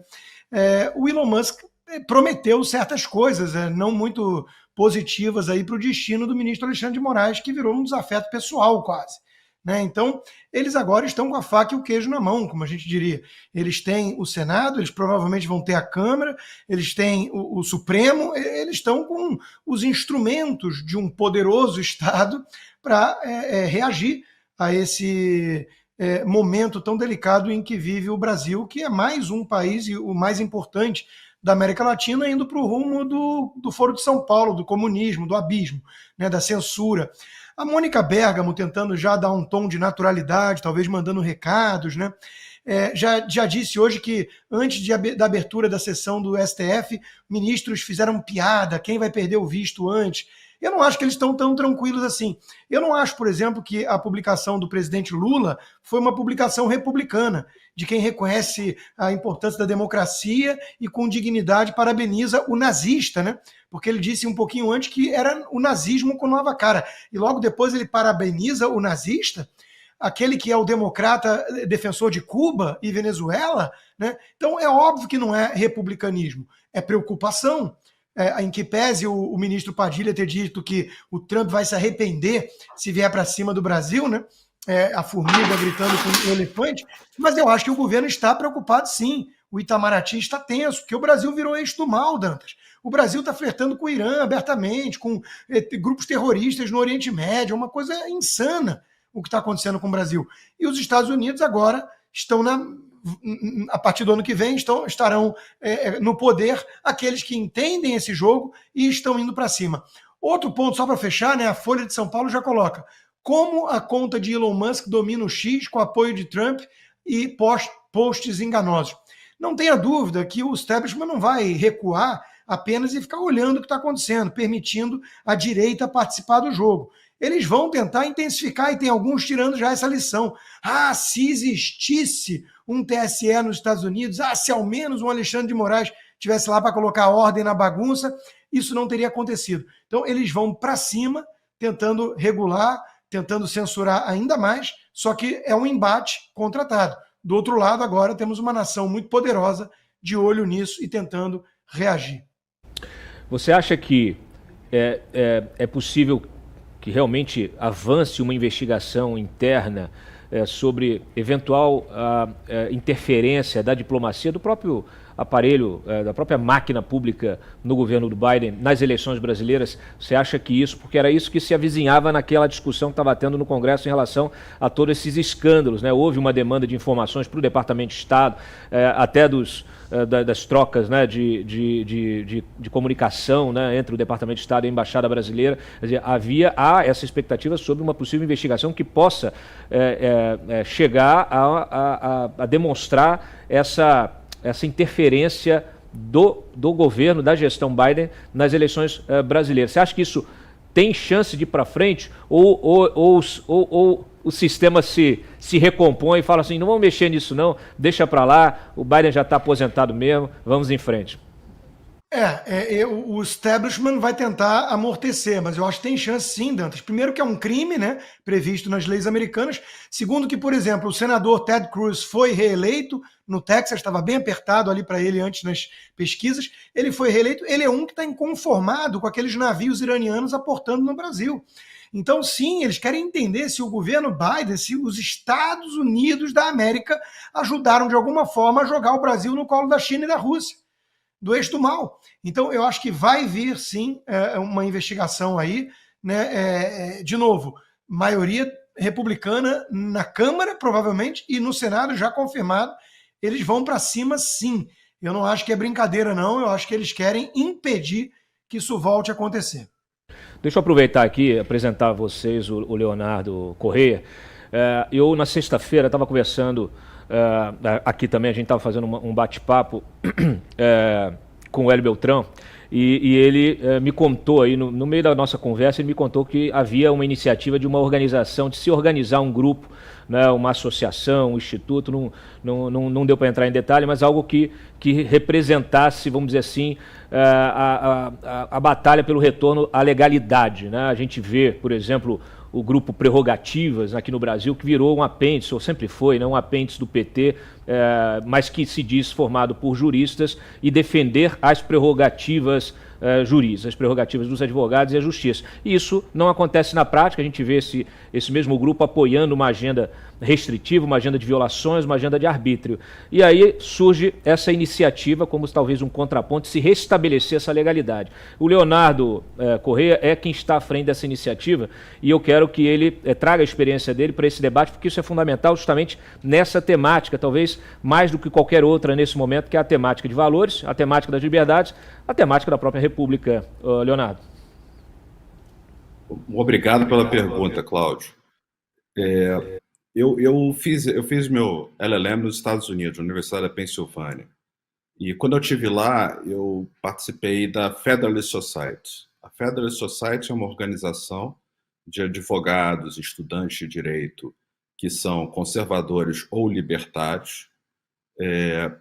O Elon Musk prometeu certas coisas não muito positivas aí para o destino do ministro Alexandre de Moraes, que virou um desafeto pessoal quase. Né? Então, eles agora estão com a faca e o queijo na mão, como a gente diria. Eles têm o Senado, eles provavelmente vão ter a Câmara, eles têm o Supremo, eles estão com os instrumentos de um poderoso Estado para reagir a esse momento tão delicado em que vive o Brasil, que é mais um país, e o mais importante da América Latina, indo para o rumo do Foro de São Paulo, do comunismo, do abismo, né, da censura. A Mônica Bergamo tentando já dar um tom de naturalidade, talvez mandando recados, né? Já disse hoje que antes da abertura da sessão do STF, ministros fizeram piada, quem vai perder o visto antes. Eu não acho que eles estão tão tranquilos assim. Eu não acho, por exemplo, que a publicação do presidente Lula foi uma publicação republicana, de quem reconhece a importância da democracia e com dignidade parabeniza o nazista, né? Porque ele disse um pouquinho antes que era o nazismo com nova cara. E logo depois ele parabeniza o nazista, aquele que é o democrata defensor de Cuba e Venezuela, né? Então é óbvio que não é republicanismo, é preocupação. Em que pese o ministro Padilha ter dito que o Trump vai se arrepender se vier para cima do Brasil, né? A formiga gritando com o elefante, mas eu acho que o governo está preocupado sim. O Itamaraty está tenso, porque o Brasil virou eixo do mal, Dantas. O Brasil está flertando com o Irã abertamente, com grupos terroristas no Oriente Médio, é uma coisa insana o que está acontecendo com o Brasil. E os Estados Unidos agora estão a partir do ano que vem, estarão no poder aqueles que entendem esse jogo e estão indo para cima. Outro ponto, só para fechar, né, a Folha de São Paulo já coloca: como a conta de Elon Musk domina o X com apoio de Trump e posts enganosos. Não tenha dúvida que o establishment não vai recuar apenas e ficar olhando o que está acontecendo, permitindo a direita participar do jogo. Eles vão tentar intensificar, e tem alguns tirando já essa lição. Se existisse um TSE nos Estados Unidos, se ao menos um Alexandre de Moraes estivesse lá para colocar ordem na bagunça, isso não teria acontecido. Então eles vão para cima, tentando regular, tentando censurar ainda mais, só que é um embate contratado. Do outro lado, agora temos uma nação muito poderosa de olho nisso e tentando reagir. Você acha que é possível que realmente avance uma investigação interna sobre eventual interferência da diplomacia, do próprio aparelho, da própria máquina pública no governo do Biden, nas eleições brasileiras? Você acha que isso, porque era isso que se avizinhava naquela discussão que estava tendo no Congresso em relação a todos esses escândalos, né? Houve uma demanda de informações para o Departamento de Estado, até das trocas, né, de comunicação, né, entre o Departamento de Estado e a Embaixada Brasileira. Quer dizer, há essa expectativa sobre uma possível investigação que possa chegar a demonstrar essa interferência do governo, da gestão Biden nas eleições brasileiras. Você acha que isso tem chance de ir para frente ou o sistema se recompõe e fala assim, não vamos mexer nisso não, deixa para lá, o Biden já está aposentado mesmo, vamos em frente? O establishment vai tentar amortecer, mas eu acho que tem chance sim, Dantas. Primeiro que é um crime, né, previsto nas leis americanas. Segundo que, por exemplo, o senador Ted Cruz foi reeleito no Texas, estava bem apertado ali para ele antes nas pesquisas. Ele foi reeleito, ele é um que está inconformado com aqueles navios iranianos aportando no Brasil. Então, sim, eles querem entender se o governo Biden, se os Estados Unidos da América ajudaram de alguma forma a jogar o Brasil no colo da China e da Rússia, do eixo do mal. Então, eu acho que vai vir, sim, uma investigação aí, né? De novo, maioria republicana na Câmara, provavelmente, e no Senado, já confirmado, eles vão para cima, sim. Eu não acho que é brincadeira, não. Eu acho que eles querem impedir que isso volte a acontecer. Deixa eu aproveitar aqui e apresentar a vocês o Leonardo Correia. Eu, na sexta-feira, estava conversando aqui também, a gente estava fazendo um bate-papo com o Hélio Beltrão, e ele me contou aí, no meio da nossa conversa, ele me contou que havia uma iniciativa de uma organização, de se organizar um grupo, né, uma associação, um instituto, não deu para entrar em detalhe, mas algo que representasse, vamos dizer assim, a batalha pelo retorno à legalidade, né? A gente vê, por exemplo, o grupo Prerrogativas aqui no Brasil, que virou um apêndice, ou sempre foi, né, um apêndice do PT, mas que se diz formado por juristas, e defender as prerrogativas jurídicas, as prerrogativas dos advogados e a justiça. E isso não acontece na prática, a gente vê esse mesmo grupo apoiando uma agenda restritiva, uma agenda de violações, uma agenda de arbítrio. E aí surge essa iniciativa como talvez um contraponto, se restabelecer essa legalidade. O Leonardo Correia é quem está à frente dessa iniciativa, e eu quero que ele traga a experiência dele para esse debate, porque isso é fundamental justamente nessa temática, talvez mais do que qualquer outra nesse momento, que é a temática de valores, a temática das liberdades, a temática da própria República. Leonardo. Obrigado pela pergunta, Cláudio. Eu fiz meu LLM nos Estados Unidos, na Universidade da Pensilvânia. E quando eu estive lá, eu participei da Federalist Society. A Federalist Society é uma organização de advogados, estudantes de direito, que são conservadores ou libertários,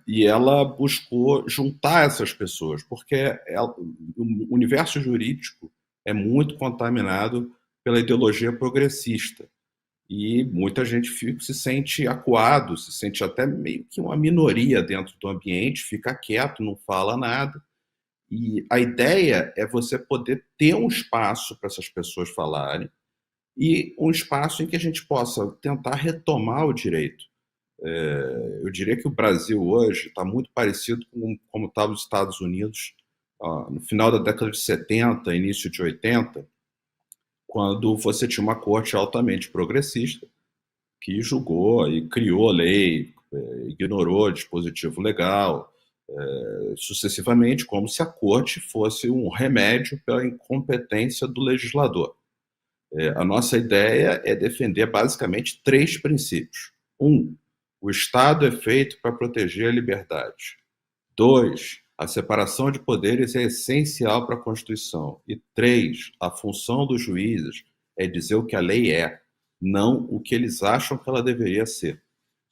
e ela buscou juntar essas pessoas, porque o universo jurídico é muito contaminado pela ideologia progressista. E muita gente se sente acuado, se sente até meio que uma minoria dentro do ambiente, fica quieto, não fala nada. E a ideia é você poder ter um espaço para essas pessoas falarem e um espaço em que a gente possa tentar retomar o direito. Eu diria que o Brasil hoje está muito parecido com como estava os Estados Unidos no final da década de 70, início de 80, quando você tinha uma corte altamente progressista que julgou e criou lei, ignorou dispositivo legal, sucessivamente, como se a corte fosse um remédio pela incompetência do legislador. A nossa ideia é defender basicamente 3 princípios. 1, o Estado é feito para proteger a liberdade. 2, a separação de poderes é essencial para a Constituição. E 3, a função dos juízes é dizer o que a lei é, não o que eles acham que ela deveria ser.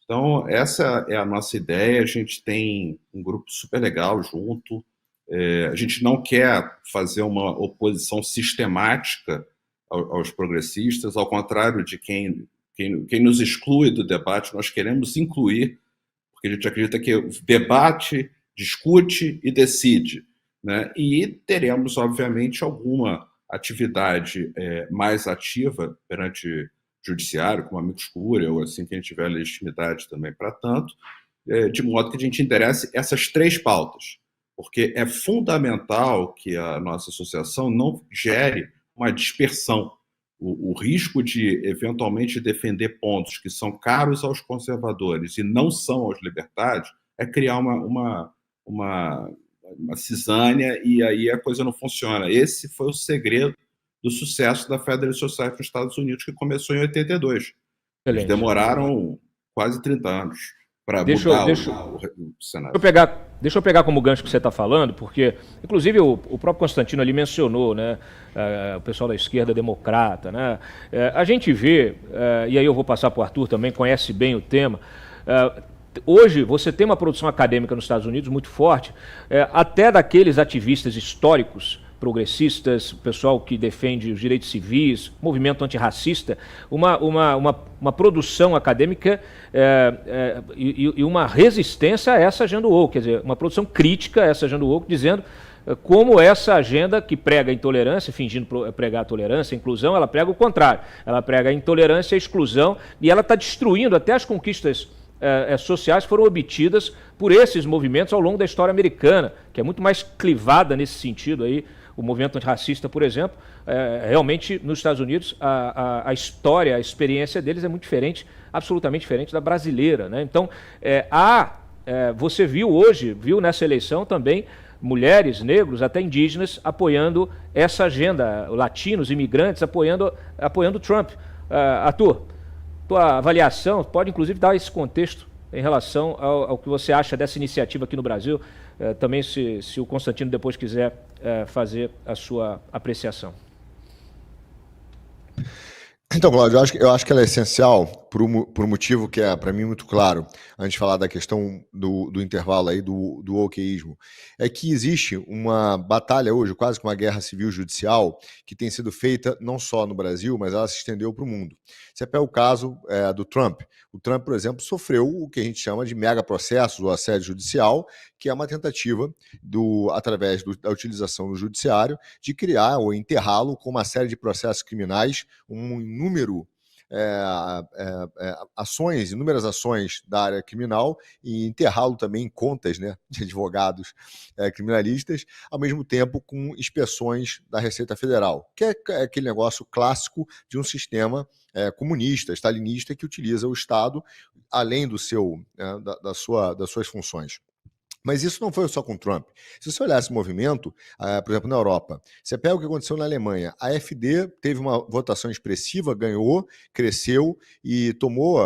Então, essa é a nossa ideia. A gente tem um grupo super legal junto. A gente não quer fazer uma oposição sistemática aos progressistas, ao contrário de quem nos exclui do debate. Nós queremos incluir, porque a gente acredita que o debate discute e decide, né? E teremos, obviamente, alguma atividade mais ativa perante o judiciário, como amicus curiae, ou assim que a gente tiver legitimidade também para tanto, de modo que a gente enderece essas 3 pautas, porque é fundamental que a nossa associação não gere uma dispersão. O risco de, eventualmente, defender pontos que são caros aos conservadores e não são aos libertários é criar uma cisânia, e aí a coisa não funciona. Esse foi o segredo do sucesso da Federalist Society nos Estados Unidos, que começou em 82. Eles Excelente. demoraram quase 30 anos para Deixa mudar eu- o cenário. Deixa eu pegar como gancho que você está falando, porque, inclusive, o próprio Constantino ali mencionou, né, o pessoal da esquerda democrata, né, a gente vê, e aí eu vou passar para o Arthur também, conhece bem o tema, hoje você tem uma produção acadêmica nos Estados Unidos muito forte, até daqueles ativistas históricos, progressistas, o pessoal que defende os direitos civis, movimento antirracista, uma produção acadêmica e uma resistência a essa agenda woke, quer dizer, uma produção crítica a essa agenda woke, dizendo como essa agenda que prega a intolerância, fingindo pregar a tolerância, a inclusão, ela prega o contrário, ela prega a intolerância e a exclusão, e ela está destruindo até as conquistas sociais que foram obtidas por esses movimentos ao longo da história americana, que é muito mais clivada nesse sentido aí. O movimento antirracista, por exemplo, realmente nos Estados Unidos a história, a experiência deles é muito diferente, absolutamente diferente da brasileira, né? Então, você viu nessa eleição também mulheres, negros, até indígenas apoiando essa agenda, latinos, imigrantes apoiando Trump. Arthur, tua avaliação, pode inclusive dar esse contexto em relação ao que você acha dessa iniciativa aqui no Brasil, também se o Constantino depois quiser fazer a sua apreciação. Então, Cláudio, eu acho que ela é essencial por um motivo que é, para mim, muito claro, antes de falar da questão do intervalo aí do wokeísmo, é que existe uma batalha hoje, quase que uma guerra civil judicial, que tem sido feita não só no Brasil, mas ela se estendeu para o mundo. Você pega o caso do Trump. O Trump, por exemplo, sofreu o que a gente chama de mega processos ou assédio judicial, que é uma tentativa, através da utilização do judiciário, de criar ou enterrá-lo com uma série de processos criminais, um número inúmeras ações da área criminal, e enterrá-lo também em contas, né, de advogados criminalistas, ao mesmo tempo com inspeções da Receita Federal, que é aquele negócio clássico de um sistema comunista, stalinista, que utiliza o Estado além das suas funções. Mas isso não foi só com Trump. Se você olhar esse movimento, por exemplo, na Europa, você pega o que aconteceu na Alemanha. A AfD teve uma votação expressiva, ganhou, cresceu e tomou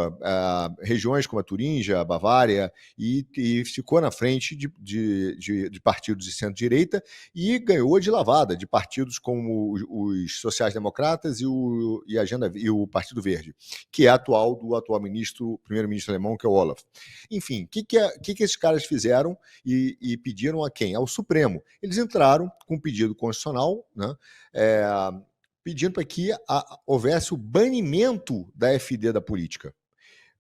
regiões como a Turíngia, a Bavária, e ficou na frente de partidos de centro-direita, e ganhou de lavada de partidos como os sociais-democratas e o Partido Verde, que é do atual primeiro-ministro alemão, que é o Olaf. Enfim, o que esses caras fizeram e pediram a quem? Ao Supremo. Eles entraram com um pedido constitucional, né, pedindo para que houvesse o banimento da AfD da política,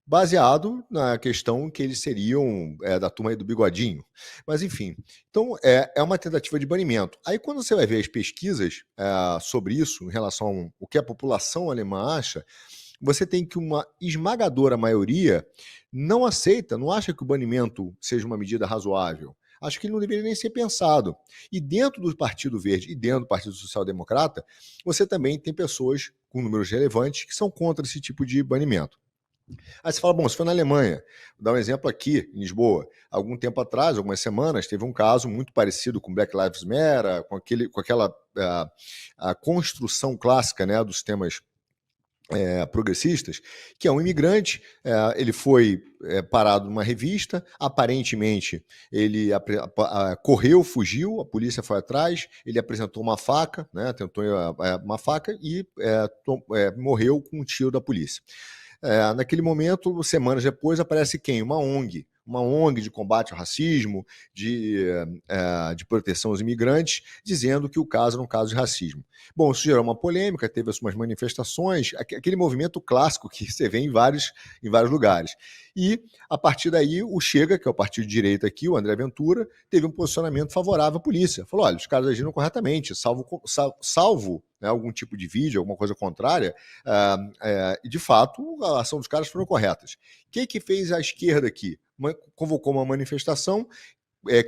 baseado na questão que eles seriam da turma aí do bigodinho. Mas, enfim, então é uma tentativa de banimento. Aí, quando você vai ver as pesquisas sobre isso, em relação ao que a população alemã acha, você tem que uma esmagadora maioria não aceita, não acha que o banimento seja uma medida razoável. Acho que ele não deveria nem ser pensado. E dentro do Partido Verde e dentro do Partido Social Democrata, você também tem pessoas com números relevantes que são contra esse tipo de banimento. Aí você fala, bom, se foi na Alemanha, vou dar um exemplo aqui, em Lisboa. Algum tempo atrás, algumas semanas, teve um caso muito parecido com Black Lives Matter, com aquela a construção clássica, né, dos temas progressistas, que é um imigrante, ele foi parado numa revista, aparentemente ele correu, fugiu, a polícia foi atrás, ele apresentou uma faca, né, tentou uma faca e morreu com um tiro da polícia. Naquele momento, semanas depois, aparece quem? Uma ONG de combate ao racismo, de proteção aos imigrantes, dizendo que o caso era um caso de racismo. Bom, isso gerou uma polêmica, teve as suas manifestações, aquele movimento clássico que você vê em vários lugares. E, a partir daí, o Chega, que é o partido de direita aqui, o André Ventura, teve um posicionamento favorável à polícia. Falou, olha, os caras agiram corretamente, salvo né, algum tipo de vídeo, alguma coisa contrária, e de fato a ação dos caras foram corretas. O que fez a esquerda aqui? convocou uma manifestação,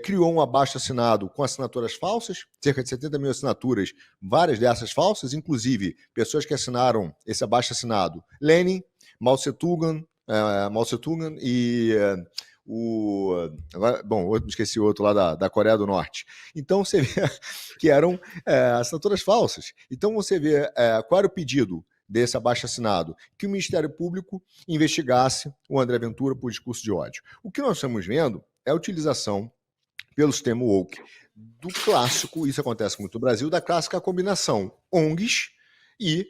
criou um abaixo-assinado com assinaturas falsas, cerca de 70 mil assinaturas, várias dessas falsas, inclusive pessoas que assinaram esse abaixo-assinado, Lenin, Mao Tse-tung e eu esqueci o outro lá da Coreia do Norte. Então você vê que eram assinaturas falsas. Então você vê qual era o pedido desse abaixo-assinado, que o Ministério Público investigasse o André Ventura por discurso de ódio. O que nós estamos vendo é a utilização pelo sistema woke do clássico, isso acontece muito no Brasil, da clássica combinação ONGs e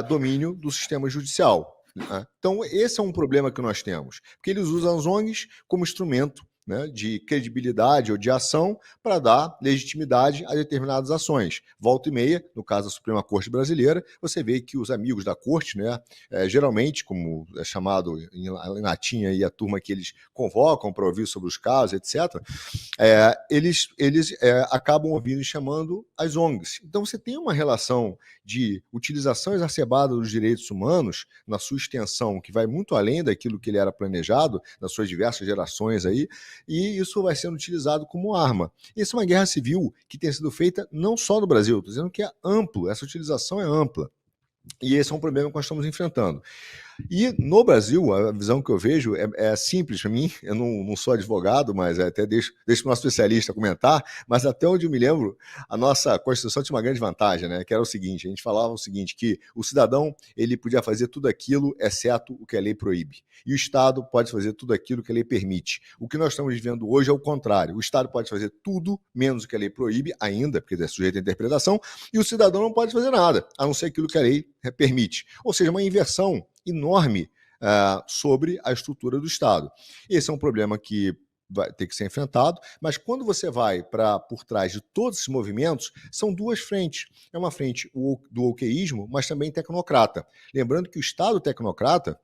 domínio do sistema judicial. Né? Então, esse é um problema que nós temos, porque eles usam as ONGs como instrumento, né, de credibilidade ou de ação para dar legitimidade a determinadas ações. Volta e meia, no caso da Suprema Corte Brasileira, você vê que os amigos da Corte, né, geralmente, como é chamado em latim aí, a turma que eles convocam para ouvir sobre os casos, etc., eles acabam ouvindo e chamando as ONGs. Então você tem uma relação de utilização exacerbada dos direitos humanos na sua extensão, que vai muito além daquilo que ele era planejado, nas suas diversas gerações aí, e isso vai sendo utilizado como arma. Isso é uma guerra civil que tem sido feita não só no Brasil, estou dizendo que é amplo, essa utilização é ampla. E esse é um problema que nós estamos enfrentando. E no Brasil, a visão que eu vejo é simples para mim, eu não sou advogado, mas até deixo o nosso especialista comentar, mas até onde eu me lembro, a nossa Constituição tinha uma grande vantagem, né? Que era o seguinte, a gente falava o seguinte, que o cidadão ele podia fazer tudo aquilo, exceto o que a lei proíbe. E o Estado pode fazer tudo aquilo que a lei permite. O que nós estamos vivendo hoje é o contrário. O Estado pode fazer tudo, menos o que a lei proíbe, ainda, porque é sujeito à interpretação, e o cidadão não pode fazer nada, a não ser aquilo que a lei permite. Ou seja, uma inversão enorme sobre a estrutura do Estado. Esse é um problema que vai ter que ser enfrentado, mas quando você vai por trás de todos esses movimentos, são duas frentes. É uma frente do wokeísmo, mas também tecnocrata. Lembrando que o Estado tecnocrata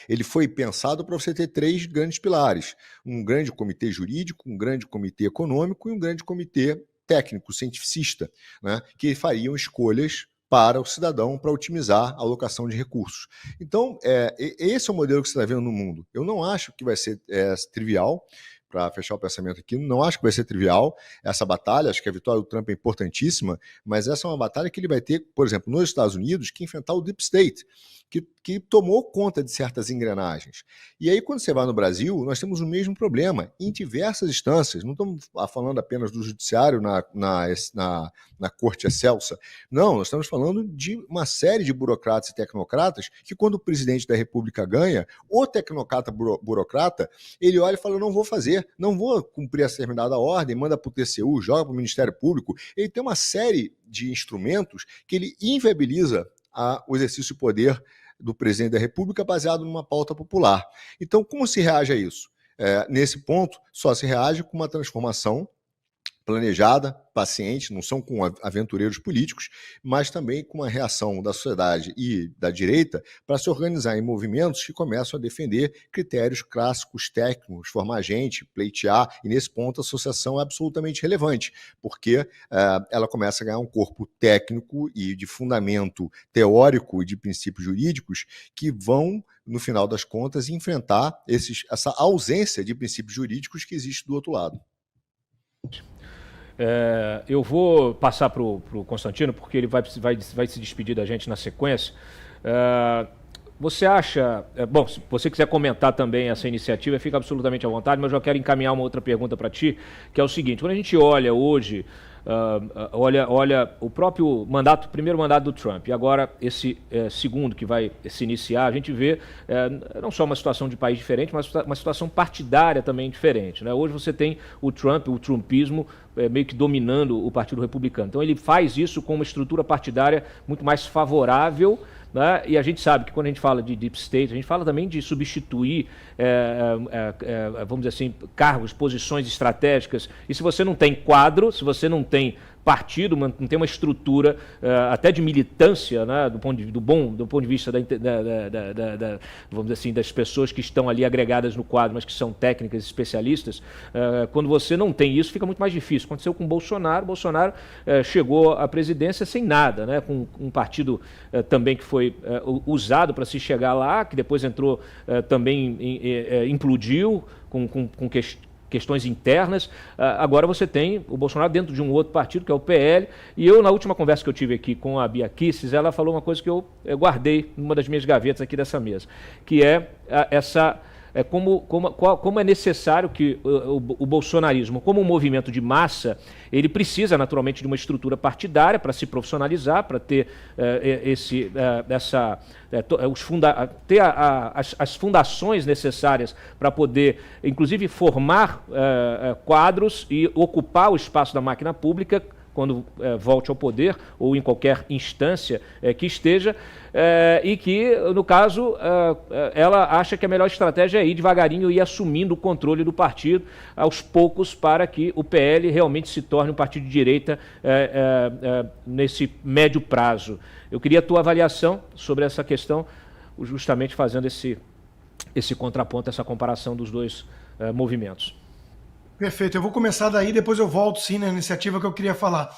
ele foi pensado para você ter três grandes pilares. Um grande comitê jurídico, um grande comitê econômico e um grande comitê técnico, cientificista, né, que fariam escolhas para o cidadão, para otimizar a alocação de recursos. Então, esse é o modelo que você está vendo no mundo. Eu não acho que vai ser trivial, para fechar o pensamento aqui, não acho que vai ser trivial essa batalha, acho que a vitória do Trump é importantíssima, mas essa é uma batalha que ele vai ter, por exemplo, nos Estados Unidos, que enfrentar o Deep State, que tomou conta de certas engrenagens. E aí, quando você vai no Brasil, nós temos o mesmo problema, em diversas instâncias, não estamos falando apenas do judiciário na Corte Excelsa, não, nós estamos falando de uma série de burocratas e tecnocratas que, quando o presidente da República ganha, o tecnocrata burocrata, ele olha e fala, não vou fazer, não vou cumprir essa determinada ordem, manda para o TCU, joga para o Ministério Público, ele tem uma série de instrumentos que ele inviabiliza o exercício de poder do presidente da República baseado numa pauta popular. Então, como se reage a isso? Nesse ponto, só se reage com uma transformação planejada, paciente, não são com aventureiros políticos, mas também com uma reação da sociedade e da direita para se organizar em movimentos que começam a defender critérios clássicos técnicos, formar gente, pleitear, e nesse ponto a associação é absolutamente relevante, porque ela começa a ganhar um corpo técnico e de fundamento teórico e de princípios jurídicos que vão, no final das contas, enfrentar essa ausência de princípios jurídicos que existe do outro lado. Eu vou passar para o Constantino, porque ele vai se despedir da gente na sequência. Você acha... bom, se você quiser comentar também essa iniciativa, fica absolutamente à vontade, mas eu já quero encaminhar uma outra pergunta para ti, que é o seguinte, quando a gente olha hoje, olha o próprio mandato, primeiro mandato do Trump, e agora esse segundo que vai se iniciar, a gente vê não só uma situação de país diferente, mas uma situação partidária também diferente, né? Hoje você tem o trumpismo meio que dominando o Partido Republicano. Então ele faz isso com uma estrutura partidária muito mais favorável, né? E a gente sabe que quando a gente fala de Deep State, a gente fala também de substituir, vamos dizer assim, cargos, posições estratégicas. E se você não tem quadro, se você não tem partido, não tem uma estrutura até de militância, né, do ponto de vista vamos dizer assim, das pessoas que estão ali agregadas no quadro, mas que são técnicas, especialistas. Quando você não tem isso, fica muito mais difícil. Aconteceu com o Bolsonaro. Bolsonaro chegou à presidência sem nada, né, com um partido também que foi usado para se chegar lá, que depois entrou também, implodiu com questões internas. Agora você tem o Bolsonaro dentro de um outro partido, que é o PL, e eu, na última conversa que eu tive aqui com a Bia Kicis, ela falou uma coisa que eu guardei numa das minhas gavetas aqui dessa mesa, que é como é necessário que o bolsonarismo, como um movimento de massa, ele precisa naturalmente de uma estrutura partidária para se profissionalizar, para ter as fundações necessárias para poder, inclusive, formar quadros e ocupar o espaço da máquina pública quando volte ao poder, ou em qualquer instância que esteja, e que, no caso, ela acha que a melhor estratégia é ir devagarinho e ir assumindo o controle do partido aos poucos para que o PL realmente se torne um partido de direita nesse médio prazo. Eu queria a tua avaliação sobre essa questão, justamente fazendo esse contraponto, essa comparação dos dois movimentos. Perfeito, eu vou começar daí, depois eu volto sim na iniciativa que eu queria falar.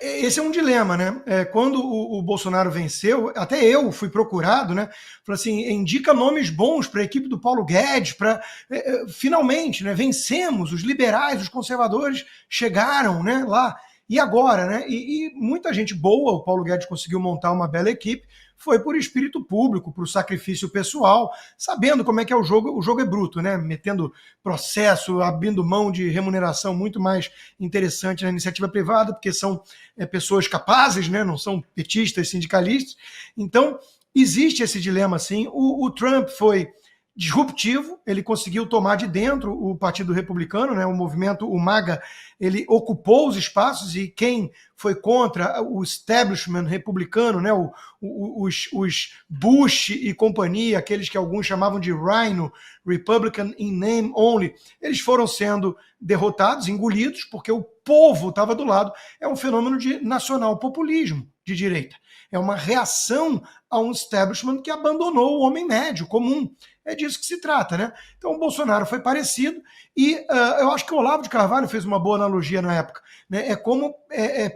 Esse é um dilema, né? Quando o Bolsonaro venceu, até eu fui procurado, né? Falei assim, indica nomes bons para a equipe do Paulo Guedes, para finalmente, né? Vencemos, os liberais, os conservadores chegaram, né? Lá. E agora, né? E muita gente boa, o Paulo Guedes conseguiu montar uma bela equipe, foi por espírito público, por sacrifício pessoal, sabendo como é que é o jogo é bruto, né? Metendo processo, abrindo mão de remuneração muito mais interessante na iniciativa privada, porque são pessoas capazes, né? Não são petistas, sindicalistas. Então, existe esse dilema, sim. O Trump foi disruptivo, ele conseguiu tomar de dentro o Partido Republicano, né, o movimento, o MAGA, ele ocupou os espaços, e quem foi contra o establishment republicano, né, os Bush e companhia, aqueles que alguns chamavam de Rhino, Republican in name only, eles foram sendo derrotados, engolidos, porque o povo estava do lado. É um fenômeno de nacional populismo de direita. É uma reação a um establishment que abandonou o homem médio, comum. É disso que se trata, né? Então o Bolsonaro foi parecido, e eu acho que o Olavo de Carvalho fez uma boa analogia na época, né? É como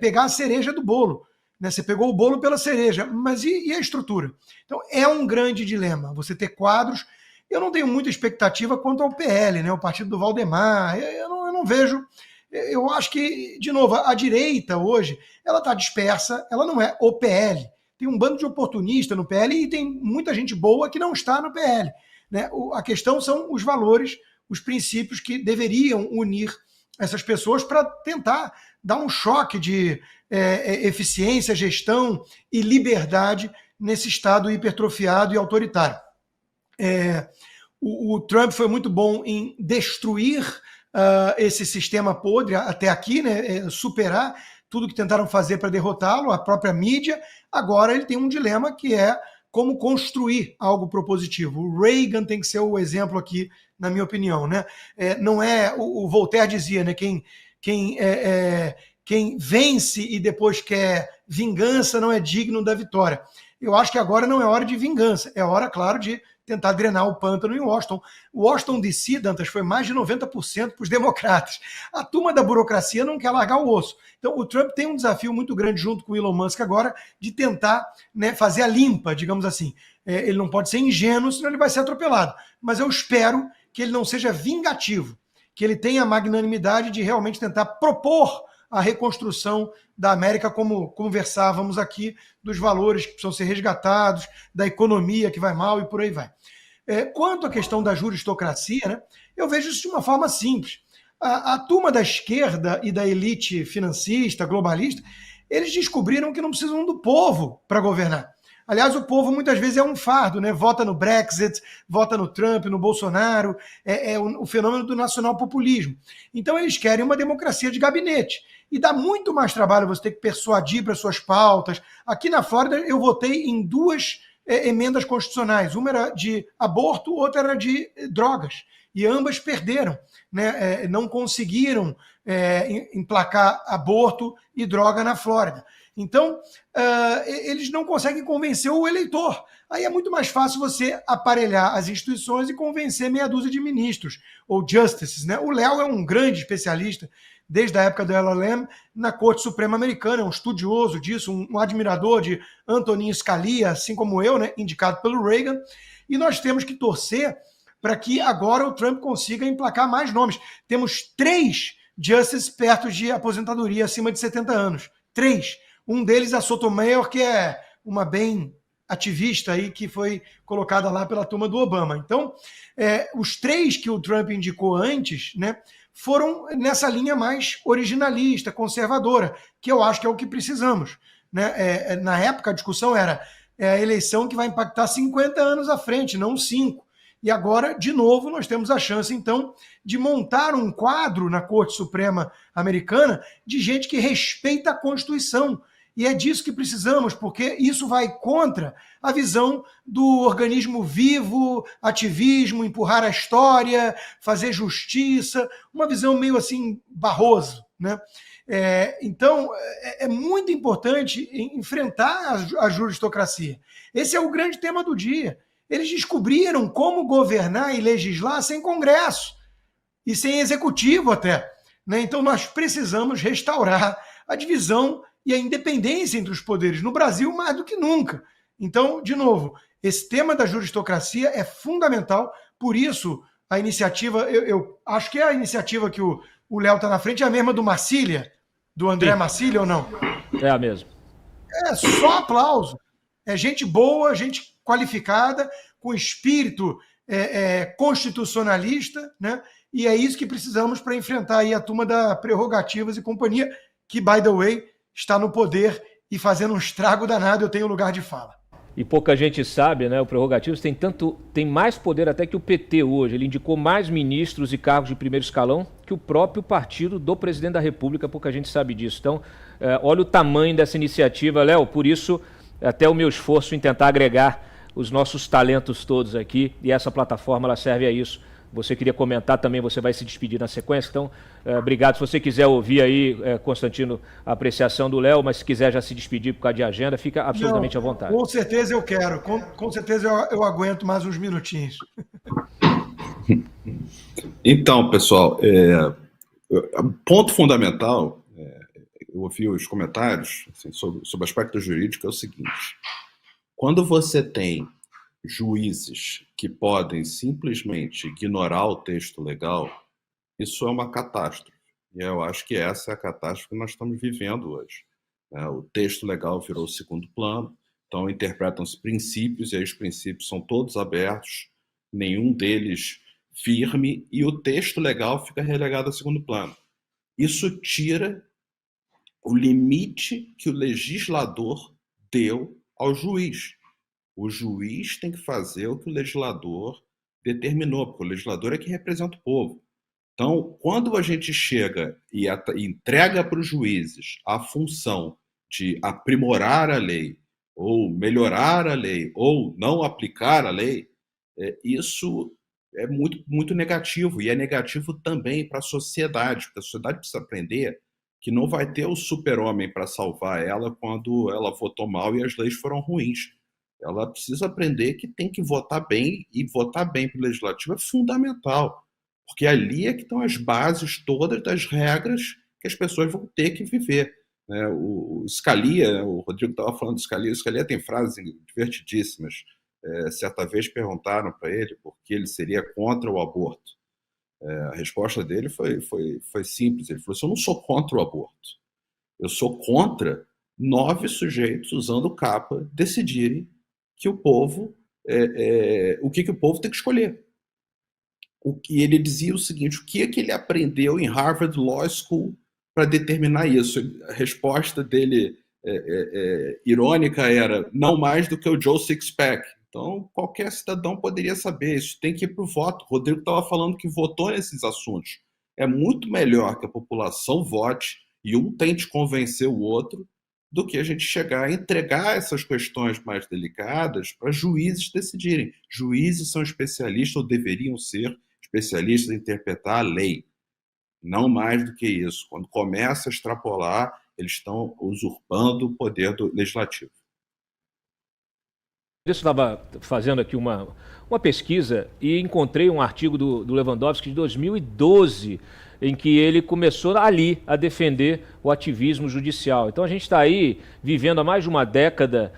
pegar a cereja do bolo, né? Você pegou o bolo pela cereja, mas e a estrutura? Então é um grande dilema, você ter quadros. Eu não tenho muita expectativa quanto ao PL, né? O partido do Valdemar, eu não vejo. Eu acho que, de novo, a direita hoje, ela está dispersa, ela não é o PL. Tem um bando de oportunista no PL e tem muita gente boa que não está no PL. Né? A questão são os valores, os princípios que deveriam unir essas pessoas para tentar dar um choque de eficiência, gestão e liberdade nesse Estado hipertrofiado e autoritário. O Trump foi muito bom em destruir esse sistema podre até aqui, né? Superar tudo que tentaram fazer para derrotá-lo, a própria mídia. Agora ele tem um dilema, que é como construir algo propositivo. O Reagan tem que ser o exemplo aqui, na minha opinião, né? Não é o Voltaire dizia, né? Quem vence e depois quer vingança não é digno da vitória. Eu acho que agora não é hora de vingança, é hora, claro, de tentar drenar o pântano em Washington. Washington DC, Dantas, foi mais de 90% para os democratas. A turma da burocracia não quer largar o osso. Então o Trump tem um desafio muito grande junto com o Elon Musk agora de tentar, né, fazer a limpa, digamos assim. Ele não pode ser ingênuo, senão ele vai ser atropelado. Mas eu espero que ele não seja vingativo, que ele tenha a magnanimidade de realmente tentar propor a reconstrução da América, como conversávamos aqui, dos valores que precisam ser resgatados, da economia que vai mal e por aí vai. Quanto à questão da juristocracia, né, eu vejo isso de uma forma simples. A turma da esquerda e da elite financista, globalista, eles descobriram que não precisam do povo para governar. Aliás, o povo muitas vezes é um fardo, né? Vota no Brexit, vota no Trump, no Bolsonaro, o fenômeno do nacional-populismo. Então eles querem uma democracia de gabinete. E dá muito mais trabalho você ter que persuadir para suas pautas. Aqui na Flórida eu votei em 2 emendas constitucionais. Uma era de aborto, outra era de drogas. E ambas perderam, né? Não conseguiram emplacar aborto e droga na Flórida. Então, eles não conseguem convencer o eleitor. Aí é muito mais fácil você aparelhar as instituições e convencer meia dúzia de ministros ou justices, né? O Léo é um grande especialista, desde a época do LLM, na Corte Suprema Americana, é um estudioso disso, um admirador de Antonin Scalia, assim como eu, né? Indicado pelo Reagan. E nós temos que torcer para que agora o Trump consiga emplacar mais nomes. Temos 3 justices perto de aposentadoria acima de 70 anos. 3. Um deles é a Sotomayor, que é uma bem ativista aí, que foi colocada lá pela turma do Obama. Então, os 3 que o Trump indicou antes, né, foram nessa linha mais originalista, conservadora, que eu acho que é o que precisamos. Né? Na época, a discussão era a eleição que vai impactar 50 anos à frente, não 5. E agora, de novo, nós temos a chance, então, de montar um quadro na Corte Suprema Americana de gente que respeita a Constituição. E é disso que precisamos, porque isso vai contra a visão do organismo vivo, ativismo, empurrar a história, fazer justiça, uma visão meio assim Barroso, né? Então, é muito importante enfrentar a juristocracia. Esse é o grande tema do dia. Eles descobriram como governar e legislar sem Congresso e sem Executivo até. Né? Então, nós precisamos restaurar a divisão e a independência entre os poderes no Brasil mais do que nunca. Então, de novo, esse tema da juristocracia é fundamental, por isso a iniciativa, eu acho que a iniciativa que o Léo está na frente é a mesma do Marcília, do André Marcília ou não? É a mesma. É só aplauso. É gente boa, gente qualificada, com espírito constitucionalista, né? E é isso que precisamos para enfrentar aí a turma da Prerrogativas e companhia, que, by the way, está no poder e fazendo um estrago danado, eu tenho lugar de fala. E pouca gente sabe, né? O Prerrogativas tem mais poder até que o PT hoje. Ele indicou mais ministros e cargos de primeiro escalão que o próprio partido do presidente da República. Pouca gente sabe disso. Então, olha o tamanho dessa iniciativa, Léo. Por isso, até o meu esforço em tentar agregar os nossos talentos todos aqui. E essa plataforma, ela serve a isso. Você queria comentar também, você vai se despedir na sequência. Então, obrigado. Se você quiser ouvir aí, Constantino, a apreciação do Léo, mas se quiser já se despedir por causa de agenda, fica absolutamente à vontade. Com certeza eu quero. Com certeza eu aguento mais uns minutinhos. Então, pessoal, ponto fundamental, eu ouvi os comentários assim, sobre o aspecto jurídico, é o seguinte. Quando você tem juízes que podem simplesmente ignorar o texto legal, isso é uma catástrofe. E eu acho que essa é a catástrofe que nós estamos vivendo hoje. O texto legal virou segundo plano, então interpretam-se princípios, e aí os princípios são todos abertos, nenhum deles firme, e o texto legal fica relegado a segundo plano. Isso tira o limite que o legislador deu ao juiz. O juiz tem que fazer o que o legislador determinou, porque o legislador é que representa o povo. Então, quando a gente chega e entrega para os juízes a função de aprimorar a lei, ou melhorar a lei, ou não aplicar a lei, isso é muito, muito negativo, e é negativo também para a sociedade, porque a sociedade precisa aprender que não vai ter o super-homem para salvar ela quando ela votou mal e as leis foram ruins. Ela precisa aprender que tem que votar bem, e votar bem para o legislativo é fundamental, porque ali é que estão as bases todas das regras que as pessoas vão ter que viver. O Scalia, o Rodrigo estava falando do Scalia, o Scalia tem frases divertidíssimas. Certa vez perguntaram para ele por que ele seria contra o aborto. A resposta dele foi simples, ele falou assim: eu não sou contra o aborto, eu sou contra 9 sujeitos usando capa decidirem que o povo, o que o povo tem que escolher. E ele dizia o seguinte: o que é que ele aprendeu em Harvard Law School para determinar isso? A resposta dele, irônica, era: não mais do que o Joe Sixpack. Então, qualquer cidadão poderia saber, isso tem que ir para o voto. O Rodrigo estava falando que votou nesses assuntos. É muito melhor que a população vote e um tente convencer o outro do que a gente chegar a entregar essas questões mais delicadas para juízes decidirem. Juízes são especialistas, ou deveriam ser especialistas em interpretar a lei. Não mais do que isso. Quando começa a extrapolar, eles estão usurpando o poder do legislativo. Eu estava fazendo aqui uma pesquisa e encontrei um artigo do Lewandowski de 2012, em que ele começou ali a defender o ativismo judicial. Então a gente está aí vivendo há mais de uma década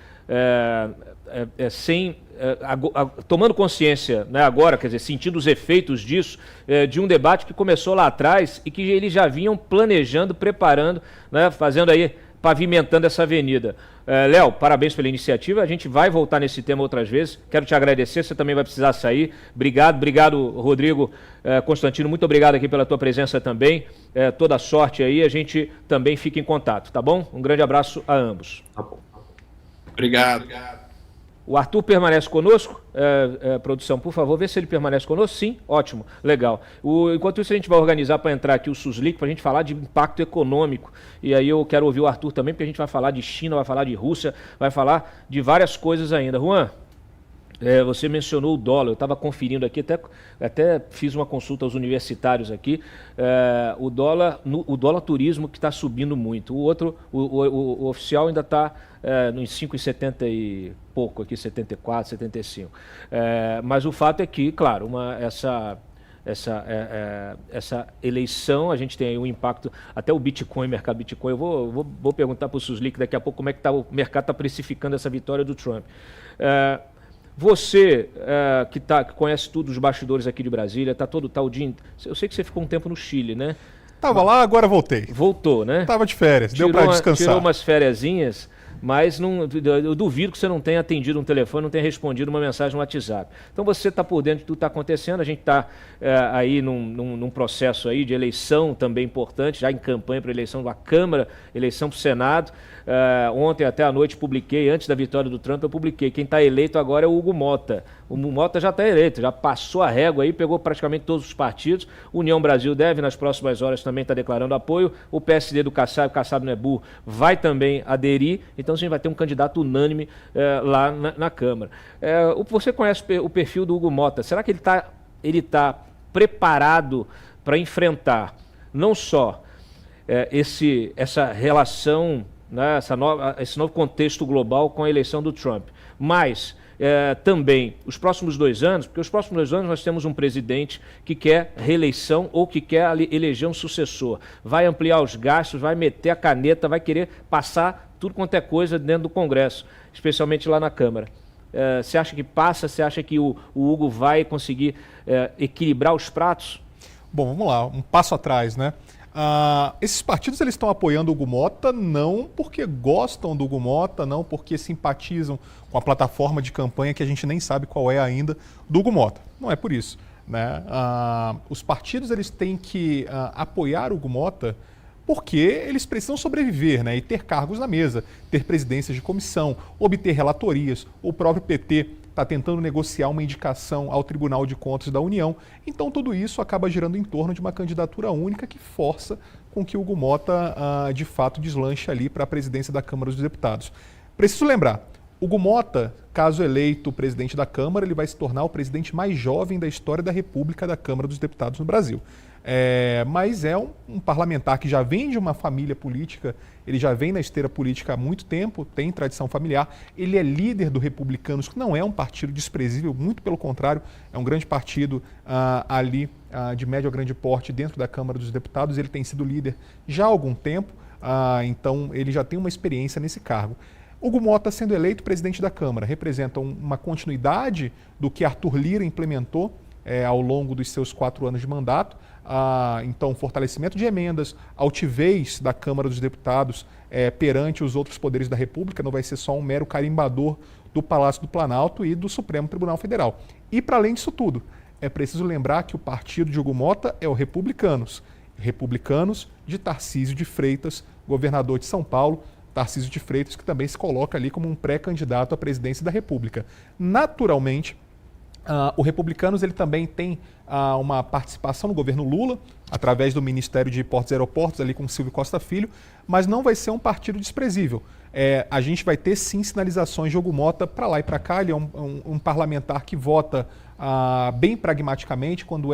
tomando consciência, né, agora, quer dizer, sentindo os efeitos disso, de um debate que começou lá atrás e que eles já vinham planejando, preparando, né, fazendo aí, pavimentando essa avenida. Léo, parabéns pela iniciativa, a gente vai voltar nesse tema outras vezes, quero te agradecer, você também vai precisar sair, obrigado Rodrigo, Constantino, muito obrigado aqui pela tua presença também, toda sorte aí, a gente também fica em contato, tá bom? Um grande abraço a ambos. Tá bom. Obrigado. O Arthur permanece conosco? Produção, por favor, vê se ele permanece conosco. Sim? Ótimo, legal. Enquanto isso, a gente vai organizar para entrar aqui o Suslik, para a gente falar de impacto econômico. E aí eu quero ouvir o Arthur também, porque a gente vai falar de China, vai falar de Rússia, vai falar de várias coisas ainda. Juan, você mencionou o dólar, eu estava conferindo aqui, até fiz uma consulta aos universitários aqui, o dólar turismo que está subindo muito, o oficial ainda está nos 5,70 e pouco aqui, 74, 75, mas o fato é que, claro, essa eleição, a gente tem aí um impacto, até o Bitcoin, mercado Bitcoin, eu vou perguntar para o Suslik daqui a pouco como é que o mercado está precificando essa vitória do Trump. Você, que conhece tudo os bastidores aqui de Brasília, tá o dia... Eu sei que você ficou um tempo no Chile, né? Tava lá, agora voltei. Voltou, né? Tava de férias, deu para descansar. Tirou umas fériasinhas, mas eu duvido que você não tenha atendido um telefone, não tenha respondido uma mensagem no WhatsApp. Então você está por dentro de tudo que está acontecendo, a gente está aí num processo aí de eleição também importante, já em campanha para eleição da Câmara, eleição para o Senado. Ontem até à noite publiquei, antes da vitória do Trump, eu publiquei, quem está eleito agora é o Hugo Mota. O Hugo Mota já está eleito, já passou a régua aí, pegou praticamente todos os partidos. União Brasil deve, nas próximas horas, também estar declarando apoio. O PSD do Kassab não é burro, vai também aderir. Então a gente vai ter um candidato unânime lá na Câmara. Você conhece o perfil do Hugo Mota, será que ele tá preparado para enfrentar não só essa relação, né, esse novo contexto global com a eleição do Trump, mas também os próximos 2 anos, porque os próximos 2 anos nós temos um presidente que quer reeleição ou que quer eleger um sucessor, vai ampliar os gastos, vai meter a caneta, vai querer passar tudo quanto é coisa dentro do Congresso, especialmente lá na Câmara. Você acha que passa? Você acha que o Hugo vai conseguir equilibrar os pratos? Bom, vamos lá, um passo atrás, né? Esses partidos eles estão apoiando o Hugo Mota não porque gostam do Hugo Mota, não porque simpatizam com a plataforma de campanha que a gente nem sabe qual é ainda do Hugo Mota. Não é por isso, né? Os partidos eles têm que apoiar o Hugo Mota porque eles precisam sobreviver, né, e ter cargos na mesa, ter presidências de comissão, obter relatorias. O próprio PT está tentando negociar uma indicação ao Tribunal de Contas da União. Então tudo isso acaba girando em torno de uma candidatura única que força com que o Hugo Mota de fato deslanche ali para a presidência da Câmara dos Deputados. Preciso lembrar, Hugo Mota, caso eleito presidente da Câmara, ele vai se tornar o presidente mais jovem da história da República da Câmara dos Deputados no Brasil. Mas é um parlamentar que já vem de uma família política, ele já vem na esteira política há muito tempo, tem tradição familiar, ele é líder do Republicanos, que não é um partido desprezível, muito pelo contrário, é um grande partido ali de médio a grande porte dentro da Câmara dos Deputados, ele tem sido líder já há algum tempo, então ele já tem uma experiência nesse cargo. Hugo Mota sendo eleito presidente da Câmara representa uma continuidade do que Arthur Lira implementou ao longo dos seus 4 anos de mandato. Então, fortalecimento de emendas, altivez da Câmara dos Deputados perante os outros poderes da República, não vai ser só um mero carimbador do Palácio do Planalto e do Supremo Tribunal Federal. E, para além disso tudo, é preciso lembrar que o partido de Hugo Mota é o Republicanos. Republicanos de Tarcísio de Freitas, governador de São Paulo, Tarcísio de Freitas, que também se coloca ali como um pré-candidato à presidência da República. Naturalmente, O Republicanos ele também tem uma participação no governo Lula, através do Ministério de Portos e Aeroportos, ali com Silvio Costa Filho, mas não vai ser um partido desprezível. A gente vai ter sim sinalizações de Diogo Mota para lá e para cá. Ele é um parlamentar que vota bem pragmaticamente. Quando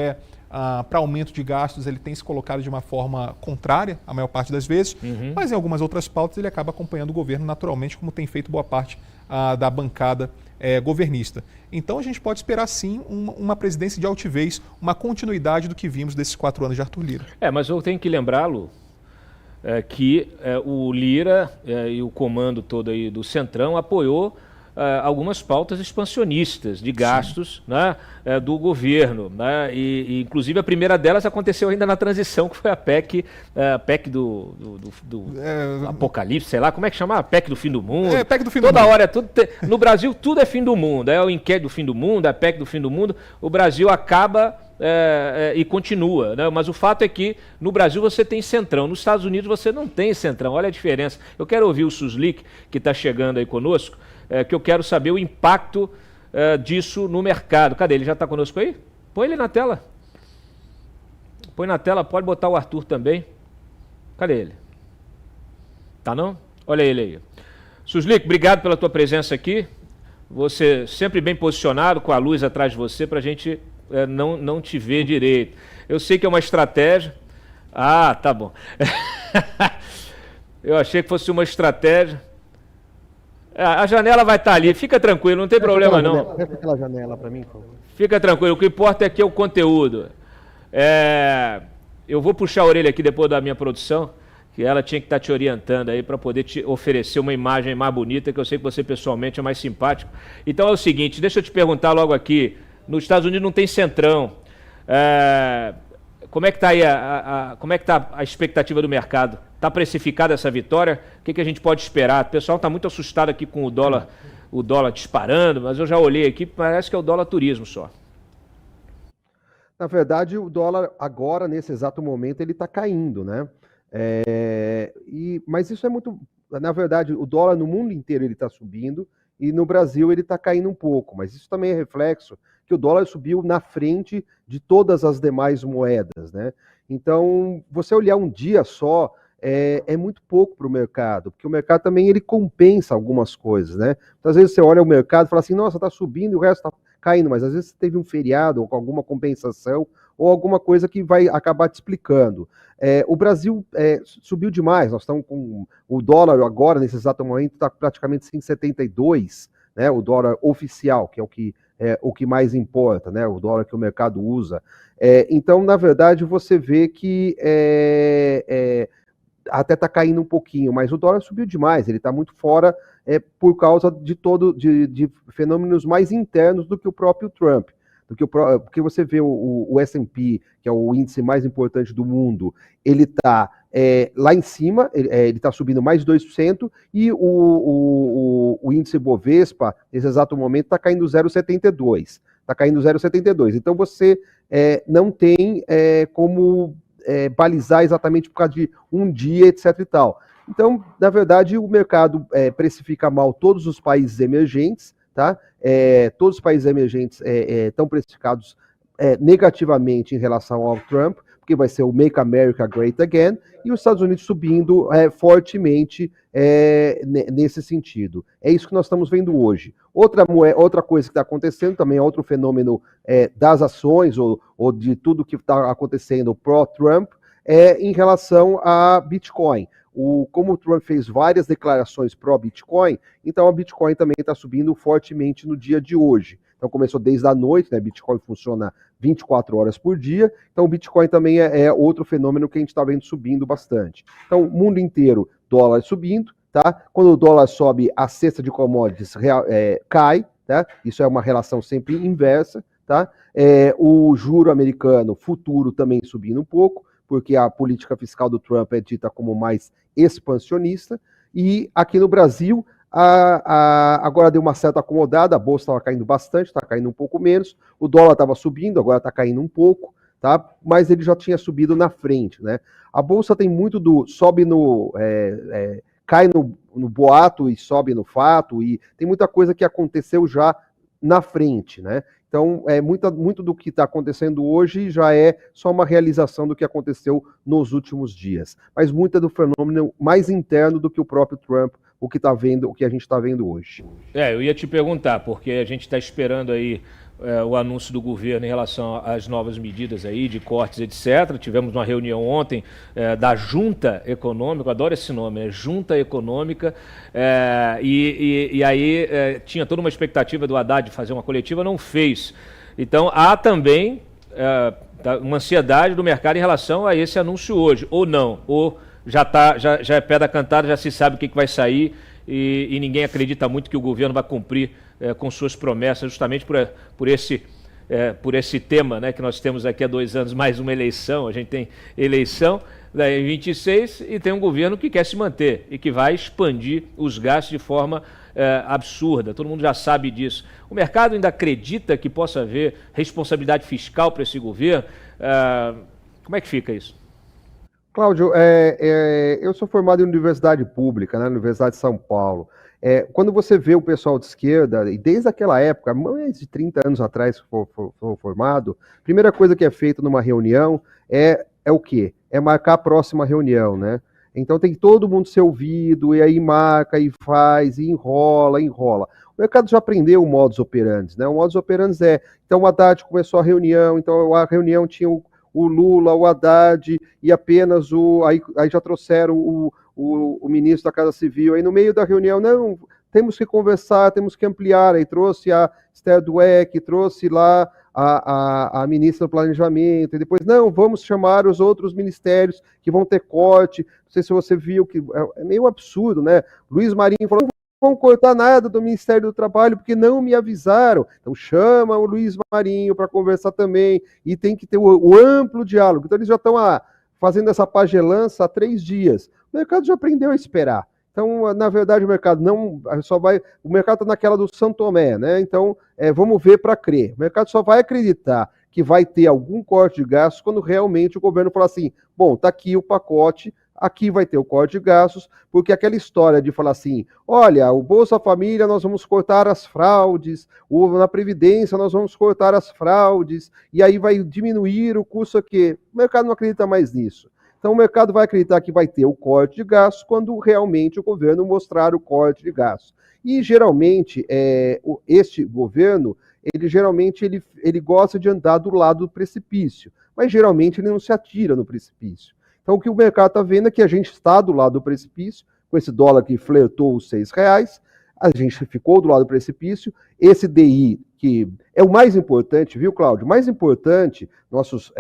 para aumento de gastos, ele tem se colocado de uma forma contrária a maior parte das vezes, mas em algumas outras pautas ele acaba acompanhando o governo naturalmente, como tem feito boa parte da bancada governista. Então a gente pode esperar sim uma presidência de altivez, uma continuidade do que vimos desses 4 anos de Arthur Lira. Mas eu tenho que lembrá-lo que o Lira e o comando todo aí do Centrão apoiou algumas pautas expansionistas de gastos, né, do governo, né, e inclusive a primeira delas aconteceu ainda na transição, que foi a PEC do Apocalipse, sei lá, como é que chama? A PEC do fim do mundo. PEC do fim Toda do mundo. hora, no Brasil tudo é fim do mundo, é o inquérito do fim do mundo, a PEC do fim do mundo, o Brasil acaba e continua, né? Mas o fato é que no Brasil você tem Centrão, nos Estados Unidos você não tem Centrão, olha a diferença. Eu quero ouvir o Suslik, que está chegando aí conosco, que eu quero saber o impacto disso no mercado. Cadê? Ele já está conosco aí? Põe ele na tela. Põe na tela, pode botar o Arthur também. Cadê ele? Tá não? Olha ele aí. Suslik, obrigado pela tua presença aqui. Você sempre bem posicionado, com a luz atrás de você, para a gente não te ver direito. Eu sei que é uma estratégia. Ah, tá bom. Eu achei que fosse uma estratégia. A janela vai estar ali, fica tranquilo, não tem problema não. Fecha aquela janela para mim, por favor. Fica tranquilo, o que importa é que é o conteúdo. Eu vou puxar a orelha aqui depois da minha produção, que ela tinha que estar te orientando aí para poder te oferecer uma imagem mais bonita, que eu sei que você pessoalmente é mais simpático. Então é o seguinte, deixa eu te perguntar logo aqui, nos Estados Unidos não tem Centrão. Como é que está aí como é que tá a expectativa do mercado? Está precificada essa vitória? O que a gente pode esperar? O pessoal está muito assustado aqui com o dólar disparando, mas eu já olhei aqui, parece que é o dólar turismo só. Na verdade, o dólar agora, nesse exato momento, ele está caindo, né? Mas isso é muito... Na verdade, o dólar no mundo inteiro ele está subindo e no Brasil ele está caindo um pouco, mas isso também é reflexo que o dólar subiu na frente de todas as demais moedas, né? Então, você olhar um dia só é muito pouco para o mercado, porque o mercado também ele compensa algumas coisas, né? Então, às vezes você olha o mercado e fala assim, nossa, está subindo e o resto está caindo, mas às vezes você teve um feriado ou com alguma compensação ou alguma coisa que vai acabar te explicando. O Brasil subiu demais, nós estamos com o dólar agora, nesse exato momento, está praticamente 5,72, né? O dólar oficial, que é o que mais importa, né? O dólar que o mercado usa. Então, na verdade, você vê que até está caindo um pouquinho, mas o dólar subiu demais, ele está muito fora por causa de fenômenos mais internos do que o próprio Trump. Porque você vê o S&P, que é o índice mais importante do mundo, ele está lá em cima, ele está subindo mais de 2%, e o índice Bovespa, nesse exato momento, está caindo 0,72%. Está caindo 0,72%. Então você não tem como balizar exatamente por causa de um dia, etc. e tal. Então, na verdade, o mercado precifica mal todos os países emergentes, tá? Todos os países emergentes estão precificados negativamente em relação ao Trump, porque vai ser o Make America Great Again, e os Estados Unidos subindo fortemente nesse sentido. É isso que nós estamos vendo hoje. Outra coisa que está acontecendo também, é outro fenômeno das ações ou de tudo que está acontecendo pró-Trump, em relação a Bitcoin. Como o Trump fez várias declarações pró-Bitcoin, então a Bitcoin também está subindo fortemente no dia de hoje. Então começou desde a noite, né? Bitcoin funciona 24 horas por dia, então o Bitcoin também é outro fenômeno que a gente está vendo subindo bastante. Então o mundo inteiro, dólar subindo, tá? Quando o dólar sobe, a cesta de commodities cai, tá? Isso é uma relação sempre inversa, tá? O juro americano futuro também subindo um pouco, porque a política fiscal do Trump é dita como mais expansionista, e aqui no Brasil, agora deu uma certa acomodada, a bolsa estava caindo bastante, está caindo um pouco menos, o dólar estava subindo, agora está caindo um pouco, tá? Mas ele já tinha subido na frente, né? A bolsa tem muito cai no boato e sobe no fato, e tem muita coisa que aconteceu já na frente, né? Então, muito do que está acontecendo hoje já é só uma realização do que aconteceu nos últimos dias. Mas muito é do fenômeno mais interno do que o próprio Trump, o que a gente está vendo hoje. Eu ia te perguntar, porque a gente está esperando aí o anúncio do governo em relação às novas medidas aí de cortes, etc. Tivemos uma reunião ontem da Junta Econômica, adoro esse nome, Junta Econômica, e aí tinha toda uma expectativa do Haddad de fazer uma coletiva, não fez. Então há também uma ansiedade do mercado em relação a esse anúncio hoje, ou não, ou já é pé da cantada, já se sabe o que vai sair e ninguém acredita muito que o governo vai cumprir com suas promessas, justamente por esse tema, né, que nós temos aqui há 2 anos mais uma eleição. A gente tem eleição em 26 e tem um governo que quer se manter e que vai expandir os gastos de forma absurda. Todo mundo já sabe disso. O mercado ainda acredita que possa haver responsabilidade fiscal para esse governo? Como é que fica isso? Cláudio, eu sou formado em universidade pública, né, Universidade de São Paulo. Quando você vê o pessoal de esquerda, e desde aquela época, mais de 30 anos atrás que foi formado, a primeira coisa que é feita numa reunião é o quê? É marcar a próxima reunião, né? Então tem que todo mundo ser ouvido, e aí marca, e faz, e enrola. O mercado já aprendeu o modus operandi, né? O modus operandi então o Haddad começou a reunião, então a reunião tinha o Lula, o Haddad, e apenas aí já trouxeram o ministro da Casa Civil, aí no meio da reunião, não, temos que conversar, temos que ampliar, aí trouxe a Esther Dweck, trouxe lá a ministra do Planejamento, e depois, não, vamos chamar os outros ministérios que vão ter corte. Não sei se você viu, que é meio absurdo, né? Luiz Marinho falou, não vão cortar nada do Ministério do Trabalho, porque não me avisaram. Então chama o Luiz Marinho para conversar também, e tem que ter o amplo diálogo. Então eles já estão fazendo essa pagelança há 3 dias. O mercado já aprendeu a esperar. Então, na verdade, o mercado o mercado está naquela do São Tomé, né? Então, vamos ver para crer. O mercado só vai acreditar que vai ter algum corte de gastos quando realmente o governo falar assim, bom, está aqui o pacote, aqui vai ter o corte de gastos, porque aquela história de falar assim, olha, o Bolsa Família nós vamos cortar as fraudes, na Previdência nós vamos cortar as fraudes, e aí vai diminuir o custo aqui. O mercado não acredita mais nisso. Então o mercado vai acreditar que vai ter o corte de gastos quando realmente o governo mostrar o corte de gastos. E geralmente, este governo, ele gosta de andar do lado do precipício, mas geralmente ele não se atira no precipício. Então o que o mercado está vendo é que a gente está do lado do precipício, com esse dólar que flertou os R$6, a gente ficou do lado do precipício, esse DI, que é o mais importante, viu, Cláudio? O mais importante, nossos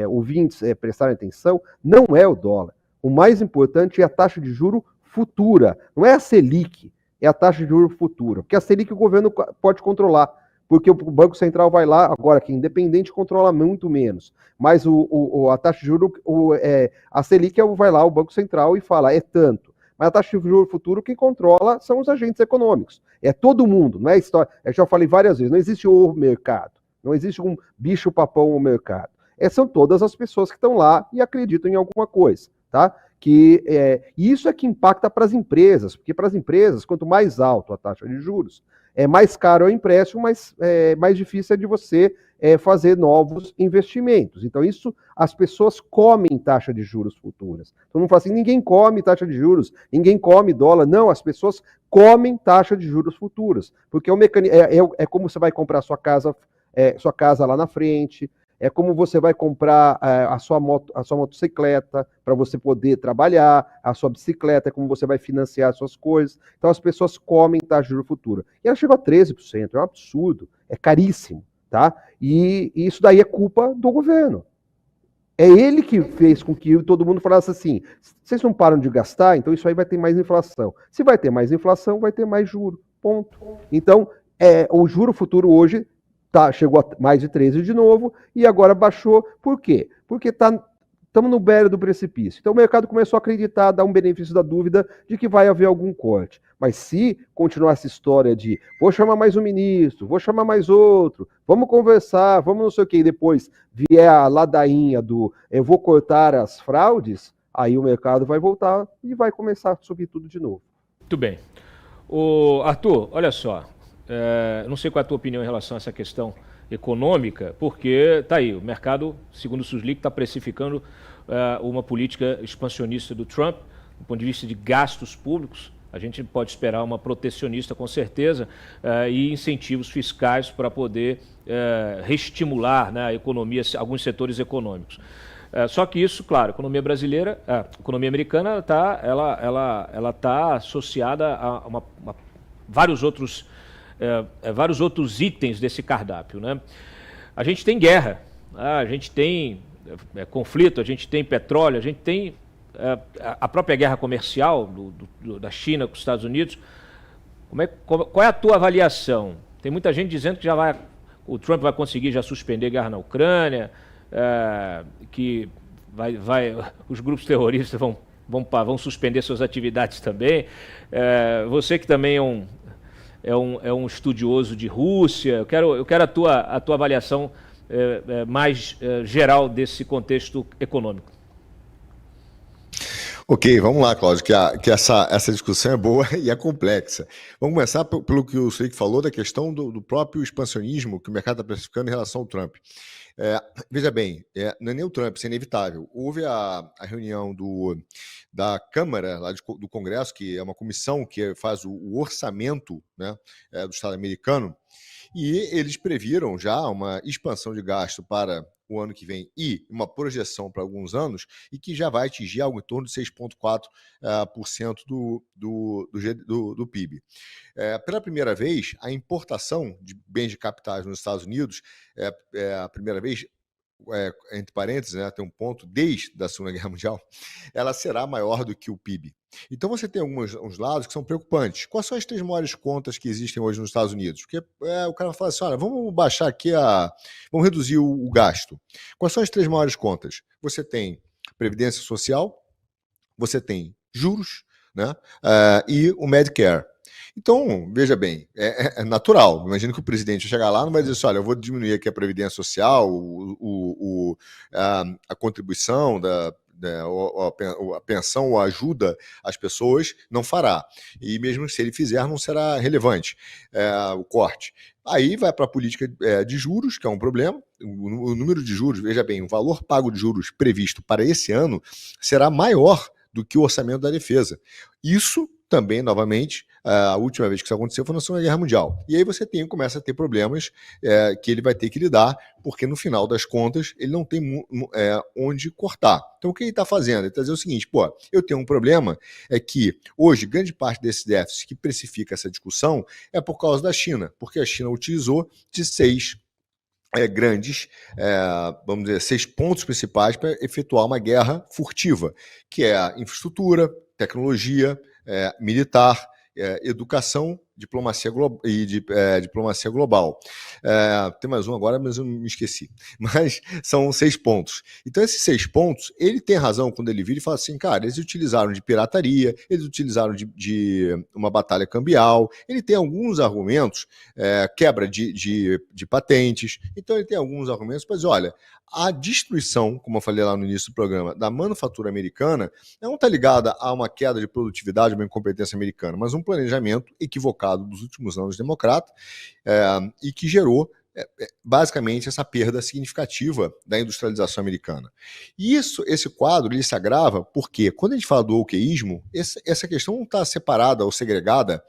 ouvintes prestarem atenção, não é o dólar. O mais importante é a taxa de juro futura, não é a Selic, é a taxa de juro futura. Porque a Selic o governo pode controlar, porque o Banco Central vai lá, agora que é independente, controla muito menos. Mas a taxa de juro, a Selic vai lá, o Banco Central, e fala, é tanto. Mas a taxa de juros futuro, quem controla são os agentes econômicos. É todo mundo, não é história. Eu já falei várias vezes, não existe o mercado. Não existe um bicho-papão no mercado. São todas as pessoas que estão lá e acreditam em alguma coisa, tá? E isso é que impacta para as empresas, porque para as empresas, quanto mais alto a taxa de juros, mais caro é o empréstimo, mais difícil é de você fazer novos investimentos. Então, isso, as pessoas comem taxa de juros futuras. Todo mundo fala assim, ninguém come taxa de juros, ninguém come dólar. Não, as pessoas comem taxa de juros futuras, porque é como você vai comprar sua casa lá na frente, é como você vai comprar a sua motocicleta para você poder trabalhar, a sua bicicleta, é como você vai financiar as suas coisas. Então as pessoas comem taxa de juros futura. E ela chegou a 13%, é um absurdo, é caríssimo, tá? E isso daí é culpa do governo. É ele que fez com que todo mundo falasse assim, vocês não param de gastar, então isso aí vai ter mais inflação. Se vai ter mais inflação, vai ter mais juro, ponto. Então, o juro futuro hoje chegou a mais de 13 de novo e agora baixou. Por quê? Porque estamos no beira do precipício. Então o mercado começou a acreditar, dar um benefício da dúvida de que vai haver algum corte. Mas se continuar essa história de vou chamar mais um ministro, vou chamar mais outro, vamos conversar, vamos não sei o que, e depois vier a ladainha do eu vou cortar as fraudes, aí o mercado vai voltar e vai começar a subir tudo de novo. Muito bem. Arthur, olha só, não sei qual é a tua opinião em relação a essa questão econômica, porque tá aí, o mercado, segundo o Suslik, está precificando uma política expansionista do Trump, do ponto de vista de gastos públicos. A gente pode esperar uma protecionista, com certeza, e incentivos fiscais para poder reestimular, né, a economia, alguns setores econômicos. Só que isso, claro, a economia brasileira, a economia americana ela tá associada a vários outros itens desse cardápio, né? A gente tem guerra, a gente tem conflito, a gente tem petróleo, a gente tem a própria guerra comercial da China com os Estados Unidos. Qual é a tua avaliação? Tem muita gente dizendo que o Trump vai conseguir já suspender a guerra na Ucrânia, que os grupos terroristas vão suspender suas atividades também. Você que também é um estudioso de Rússia, eu quero a tua avaliação mais geral desse contexto econômico. Ok, vamos lá, Cláudio, que essa discussão é boa e é complexa. Vamos começar pelo que o Suslik falou da questão do próprio expansionismo que o mercado está precificando em relação ao Trump. Veja bem, não é nem o Trump, isso é inevitável. Houve a reunião da Câmara lá do Congresso, que é uma comissão que faz o orçamento, né, do Estado americano, e eles previram já uma expansão de gasto para o ano que vem e uma projeção para alguns anos, e que já vai atingir algo em torno de 6,4% do PIB. Pela primeira vez, a importação de bens de capitais nos Estados Unidos, a primeira vez, entre parênteses, né, tem um ponto, desde a Segunda Guerra Mundial, ela será maior do que o PIB. Então você tem uns lados que são preocupantes. Quais são as 3 maiores contas que existem hoje nos Estados Unidos? Porque o cara fala assim, olha, vamos baixar aqui vamos reduzir o gasto. Quais são as 3 maiores contas? Você tem Previdência Social, você tem juros, né, e o Medicare. Então, veja bem, é natural. Imagina que o presidente chegar lá e não vai dizer assim, olha, eu vou diminuir aqui a Previdência Social, a contribuição a pensão ou a ajuda às pessoas, não fará. E mesmo se ele fizer, não será relevante o corte. Aí vai para a política de juros, que é um problema. O número de juros, veja bem, o valor pago de juros previsto para esse ano será maior do que o orçamento da defesa. Isso também, novamente, a última vez que isso aconteceu foi na Segunda Guerra Mundial. E aí você começa a ter problemas que ele vai ter que lidar, porque no final das contas ele não tem onde cortar. Então o que ele está fazendo? Ele está dizendo o seguinte, eu tenho um problema, é que hoje grande parte desse déficit que precifica essa discussão é por causa da China, porque a China utilizou de 6 grandes, vamos dizer, 6 pontos principais para efetuar uma guerra furtiva, que é a infraestrutura, tecnologia, militar, educação, diplomacia diplomacia global. Tem mais um agora, mas eu me esqueci. Mas são 6 pontos. Então, esses 6 pontos, ele tem razão quando ele vira e fala assim, cara, eles utilizaram de pirataria, eles utilizaram de uma batalha cambial, ele tem alguns argumentos, quebra de patentes, então ele tem alguns argumentos para dizer, olha, a destruição, como eu falei lá no início do programa, da manufatura americana não está ligada a uma queda de produtividade, uma incompetência americana, mas um planejamento equivocado dos últimos anos democrata e que gerou basicamente essa perda significativa da industrialização americana. E esse quadro ele se agrava porque, quando a gente fala do wokeísmo, essa questão não está separada ou segregada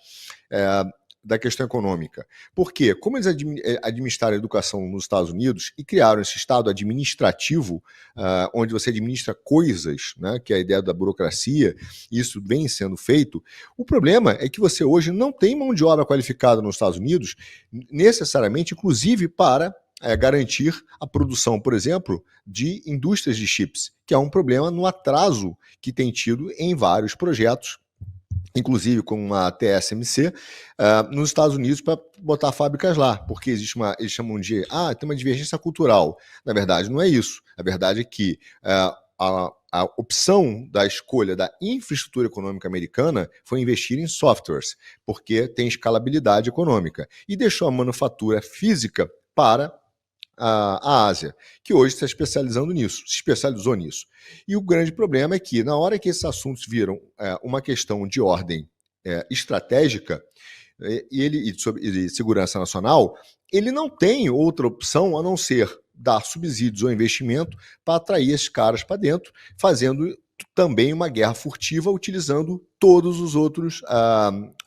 da questão econômica. Porque, como eles administraram a educação nos Estados Unidos e criaram esse estado administrativo, onde você administra coisas, né, que é a ideia da burocracia, e isso vem sendo feito, o problema é que você hoje não tem mão de obra qualificada nos Estados Unidos, necessariamente, inclusive para garantir a produção, por exemplo, de indústrias de chips, que é um problema no atraso que tem tido em vários projetos, inclusive com a TSMC, nos Estados Unidos para botar fábricas lá, porque existe eles chamam de, tem uma divergência cultural. Na verdade, não é isso. A verdade é que a opção da escolha da infraestrutura econômica americana foi investir em softwares, porque tem escalabilidade econômica, e deixou a manufatura física para a Ásia, que hoje se especializou nisso. E o grande problema é que, na hora que esses assuntos viram uma questão de ordem estratégica, e de segurança nacional, ele não tem outra opção a não ser dar subsídios ou investimento para atrair esses caras para dentro, fazendo também uma guerra furtiva, utilizando todos os outros,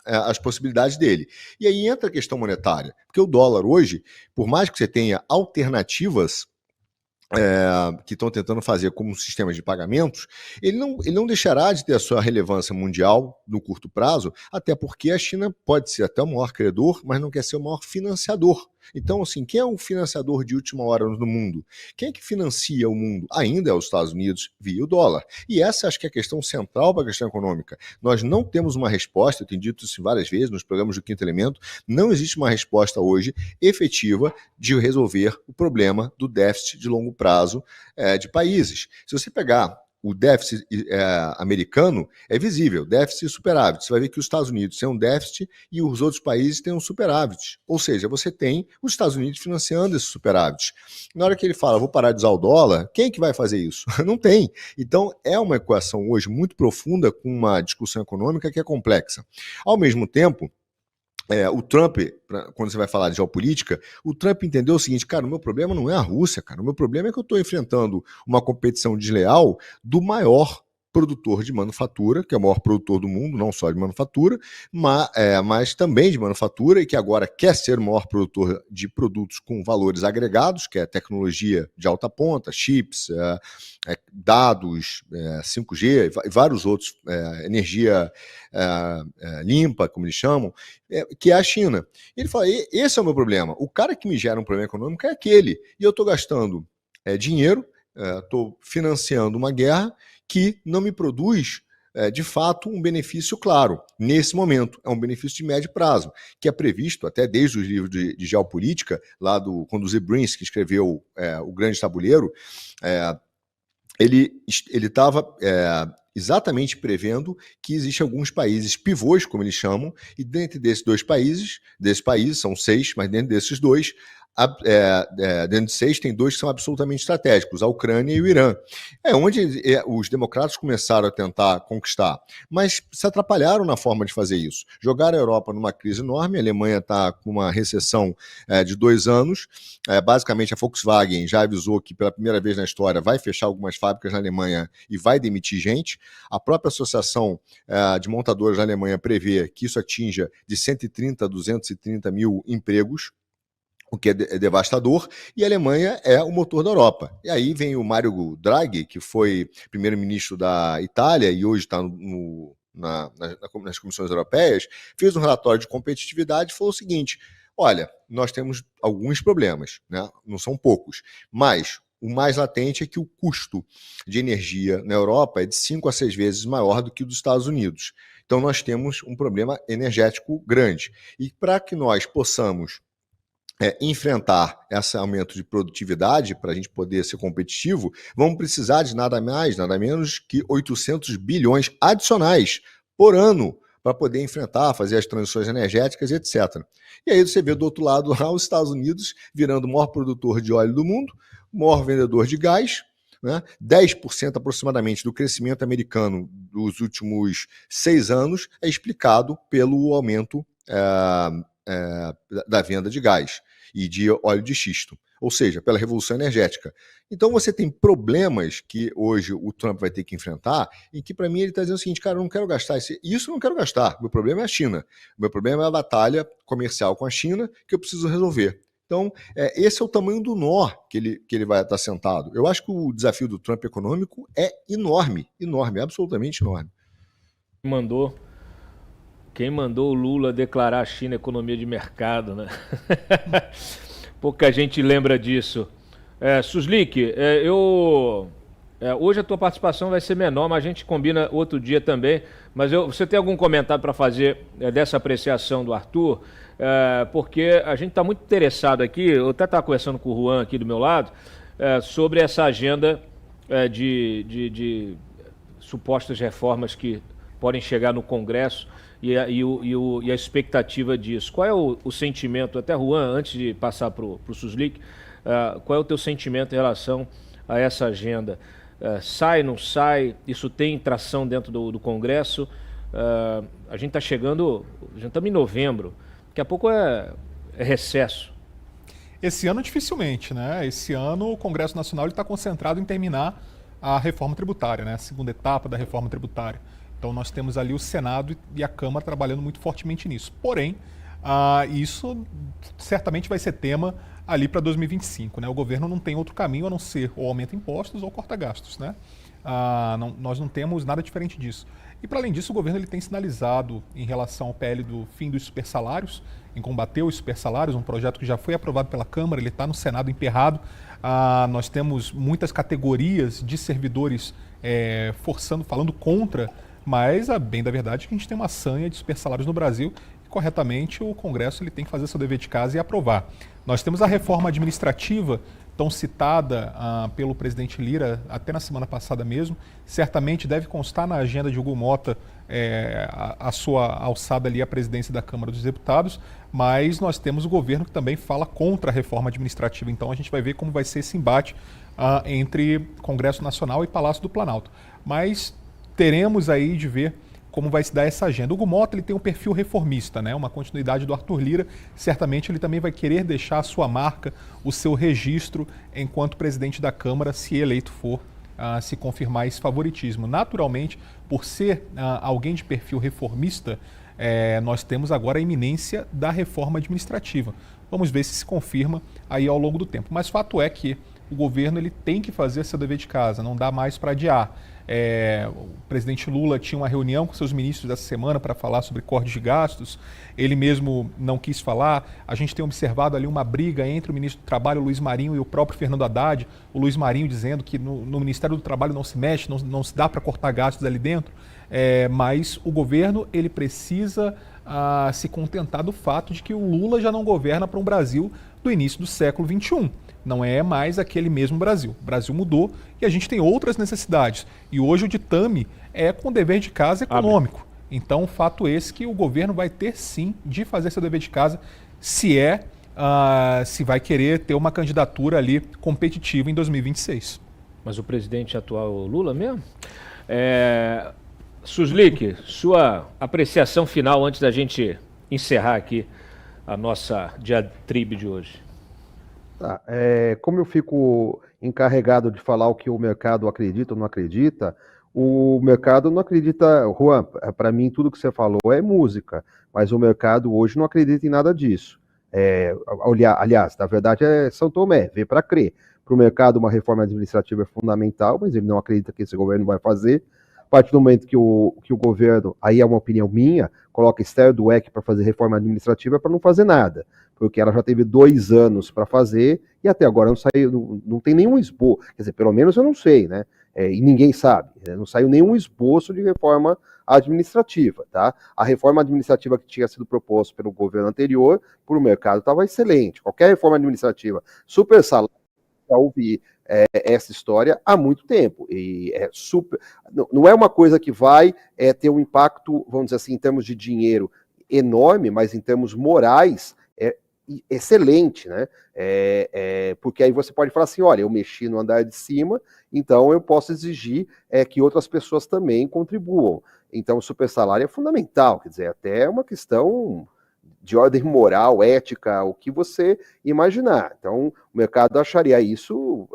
as possibilidades dele. E aí entra a questão monetária, porque o dólar hoje, por mais que você tenha alternativas que estão tentando fazer como sistemas de pagamentos, ele não deixará de ter a sua relevância mundial no curto prazo, até porque a China pode ser até o maior credor, mas não quer ser o maior financiador. Então, assim, quem é o financiador de última hora no mundo? Quem é que financia o mundo? Ainda é os Estados Unidos via o dólar. E essa acho que é a questão central para a questão econômica. Nós não temos uma resposta, eu tenho dito isso várias vezes nos programas do Quinto Elemento, não existe uma resposta hoje efetiva de resolver o problema do déficit de longo prazo de países. Se você pegar o déficit americano, é visível, déficit e superávit. Você vai ver que os Estados Unidos têm um déficit e os outros países têm um superávit. Ou seja, você tem os Estados Unidos financiando esse superávit. Na hora que ele fala, vou parar de usar o dólar, quem é que vai fazer isso? Não tem. Então, é uma equação hoje muito profunda, com uma discussão econômica que é complexa. Ao mesmo tempo, o Trump, quando você vai falar de geopolítica, o Trump entendeu o seguinte, cara, o meu problema não é a Rússia, cara, o meu problema é que eu estou enfrentando uma competição desleal do maior produtor de manufatura, que é o maior produtor do mundo, não só de manufatura, mas também de manufatura, e que agora quer ser o maior produtor de produtos com valores agregados, que é tecnologia de alta ponta, chips, dados, 5G e vários outros, energia limpa, como eles chamam, que é a China. Ele fala, esse é o meu problema, o cara que me gera um problema econômico é aquele, e eu estou gastando dinheiro, estou financiando uma guerra que não me produz, de fato, um benefício claro. Nesse momento, é um benefício de médio prazo, que é previsto até desde os livros de geopolítica, lá quando o Zebrinsky escreveu O Grande Tabuleiro, ele estava exatamente prevendo que existem alguns países pivôs, como eles chamam, e dentro desses países, são 6, mas dentro desses dois, dentro de 6 tem 2 que são absolutamente estratégicos, a Ucrânia e o Irã. É onde os democratas começaram a tentar conquistar, mas se atrapalharam na forma de fazer isso. Jogaram a Europa numa crise enorme, a Alemanha está com uma recessão de 2 anos, basicamente a Volkswagen já avisou que pela primeira vez na história vai fechar algumas fábricas na Alemanha e vai demitir gente. A própria Associação de Montadoras da Alemanha prevê que isso atinja de 130 a 230 mil empregos, o que é devastador, e a Alemanha é o motor da Europa. E aí vem o Mario Draghi, que foi primeiro-ministro da Itália e hoje está nas comissões europeias, fez um relatório de competitividade e falou o seguinte, olha, nós temos alguns problemas, né? Não são poucos, mas o mais latente é que o custo de energia na Europa é de 5 a 6 vezes maior do que o dos Estados Unidos. Então nós temos um problema energético grande. E para que nós possamos enfrentar esse aumento de produtividade, para a gente poder ser competitivo, vamos precisar de nada mais, nada menos que 800 bilhões adicionais por ano para poder enfrentar, fazer as transições energéticas, etc. E aí você vê do outro lado lá os Estados Unidos virando o maior produtor de óleo do mundo, o maior vendedor de gás, né? 10% aproximadamente do crescimento americano dos últimos 6 anos é explicado pelo aumento da venda de gás e de óleo de xisto, ou seja, pela revolução energética. Então você tem problemas que hoje o Trump vai ter que enfrentar, e que para mim ele está dizendo o seguinte, cara, eu não quero gastar isso, eu não quero gastar, meu problema é a China, meu problema é a batalha comercial com a China que eu preciso resolver. Então, esse é o tamanho do nó que ele vai estar sentado. Eu acho que o desafio do Trump econômico é enorme, absolutamente enorme. Quem mandou o Lula declarar a China economia de mercado, né? Pouca gente lembra disso. Suslik, hoje a tua participação vai ser menor, mas a gente combina outro dia também. Mas você tem algum comentário para fazer dessa apreciação do Arthur? Porque a gente está muito interessado aqui, eu até estava conversando com o Juan aqui do meu lado, sobre essa agenda de supostas reformas que podem chegar no Congresso e a expectativa disso. Qual é o sentimento, até Juan, antes de passar para o Suslik, qual é o teu sentimento em relação a essa agenda? Sai, não sai? Isso tem tração dentro do Congresso? A gente está chegando, já estamos em novembro, daqui a pouco é recesso. Esse ano dificilmente, né? Esse ano o Congresso Nacional está concentrado em terminar a reforma tributária, né? A segunda etapa da reforma tributária. Então nós temos ali o Senado e a Câmara trabalhando muito fortemente nisso. Porém, isso certamente vai ser tema ali para 2025, né? O governo não tem outro caminho a não ser ou aumenta impostos ou corta gastos, né? Nós não temos nada diferente disso. E para além disso, o governo ele tem sinalizado em relação ao PL do fim dos supersalários, em combater os supersalários, um projeto que já foi aprovado pela Câmara, ele está no Senado emperrado. Nós temos muitas categorias de servidores falando contra, mas a bem da verdade é que a gente tem uma sanha de supersalários no Brasil e corretamente o Congresso ele tem que fazer seu dever de casa e aprovar. Nós temos a reforma administrativa, tão citada pelo presidente Lira até na semana passada mesmo, certamente deve constar na agenda de Hugo Mota a sua alçada ali à presidência da Câmara dos Deputados, mas nós temos o governo que também fala contra a reforma administrativa, então a gente vai ver como vai ser esse embate entre Congresso Nacional e Palácio do Planalto. Mas teremos aí de ver como vai se dar essa agenda. O Hugo Mota ele tem um perfil reformista, né? Uma continuidade do Arthur Lira. Certamente ele também vai querer deixar a sua marca, o seu registro enquanto presidente da Câmara, se eleito for, se confirmar esse favoritismo. Naturalmente, por ser alguém de perfil reformista, nós temos agora a iminência da reforma administrativa. Vamos ver se confirma aí ao longo do tempo. Mas fato é que o governo ele tem que fazer seu dever de casa, não dá mais para adiar. O presidente Lula tinha uma reunião com seus ministros essa semana para falar sobre cortes de gastos, ele mesmo não quis falar. A gente tem observado ali uma briga entre o ministro do Trabalho, Luiz Marinho, e o próprio Fernando Haddad, o Luiz Marinho dizendo que no Ministério do Trabalho não se mexe, não se dá para cortar gastos ali dentro, mas o governo ele precisa se contentar do fato de que o Lula já não governa para um Brasil do início do século XXI. Não é mais aquele mesmo Brasil. O Brasil mudou e a gente tem outras necessidades. E hoje o ditame é com o dever de casa econômico. Então, fato esse que o governo vai ter sim de fazer seu dever de casa se vai querer ter uma candidatura ali competitiva em 2026. Mas o presidente atual Lula mesmo? Suslik, sua apreciação final antes da gente encerrar aqui a nossa diatribe de hoje. Tá, como eu fico encarregado de falar o que o mercado acredita ou não acredita, o mercado não acredita, Juan, para mim tudo que você falou é música, mas o mercado hoje não acredita em nada disso. Aliás, na verdade é São Tomé, vê para crer. Para o mercado uma reforma administrativa é fundamental, mas ele não acredita que esse governo vai fazer. A partir do momento que o governo, aí é uma opinião minha, coloca Esther Dweck para fazer reforma administrativa para não fazer nada, porque ela já teve 2 anos para fazer e até agora não saiu, não tem nenhum esboço, quer dizer, pelo menos eu não sei, né? E ninguém sabe, né? Não saiu nenhum esboço de reforma administrativa, tá? A reforma administrativa que tinha sido proposta pelo governo anterior, por o mercado, estava excelente. Qualquer reforma administrativa, super salário, já ouvi essa história há muito tempo, e não é uma coisa que vai ter um impacto, vamos dizer assim, em termos de dinheiro enorme, mas em termos morais, excelente, né? Porque aí você pode falar assim, olha, eu mexi no andar de cima, então eu posso exigir que outras pessoas também contribuam. Então o super salário é fundamental, quer dizer, até é uma questão de ordem moral, ética, o que você imaginar. Então o mercado acharia isso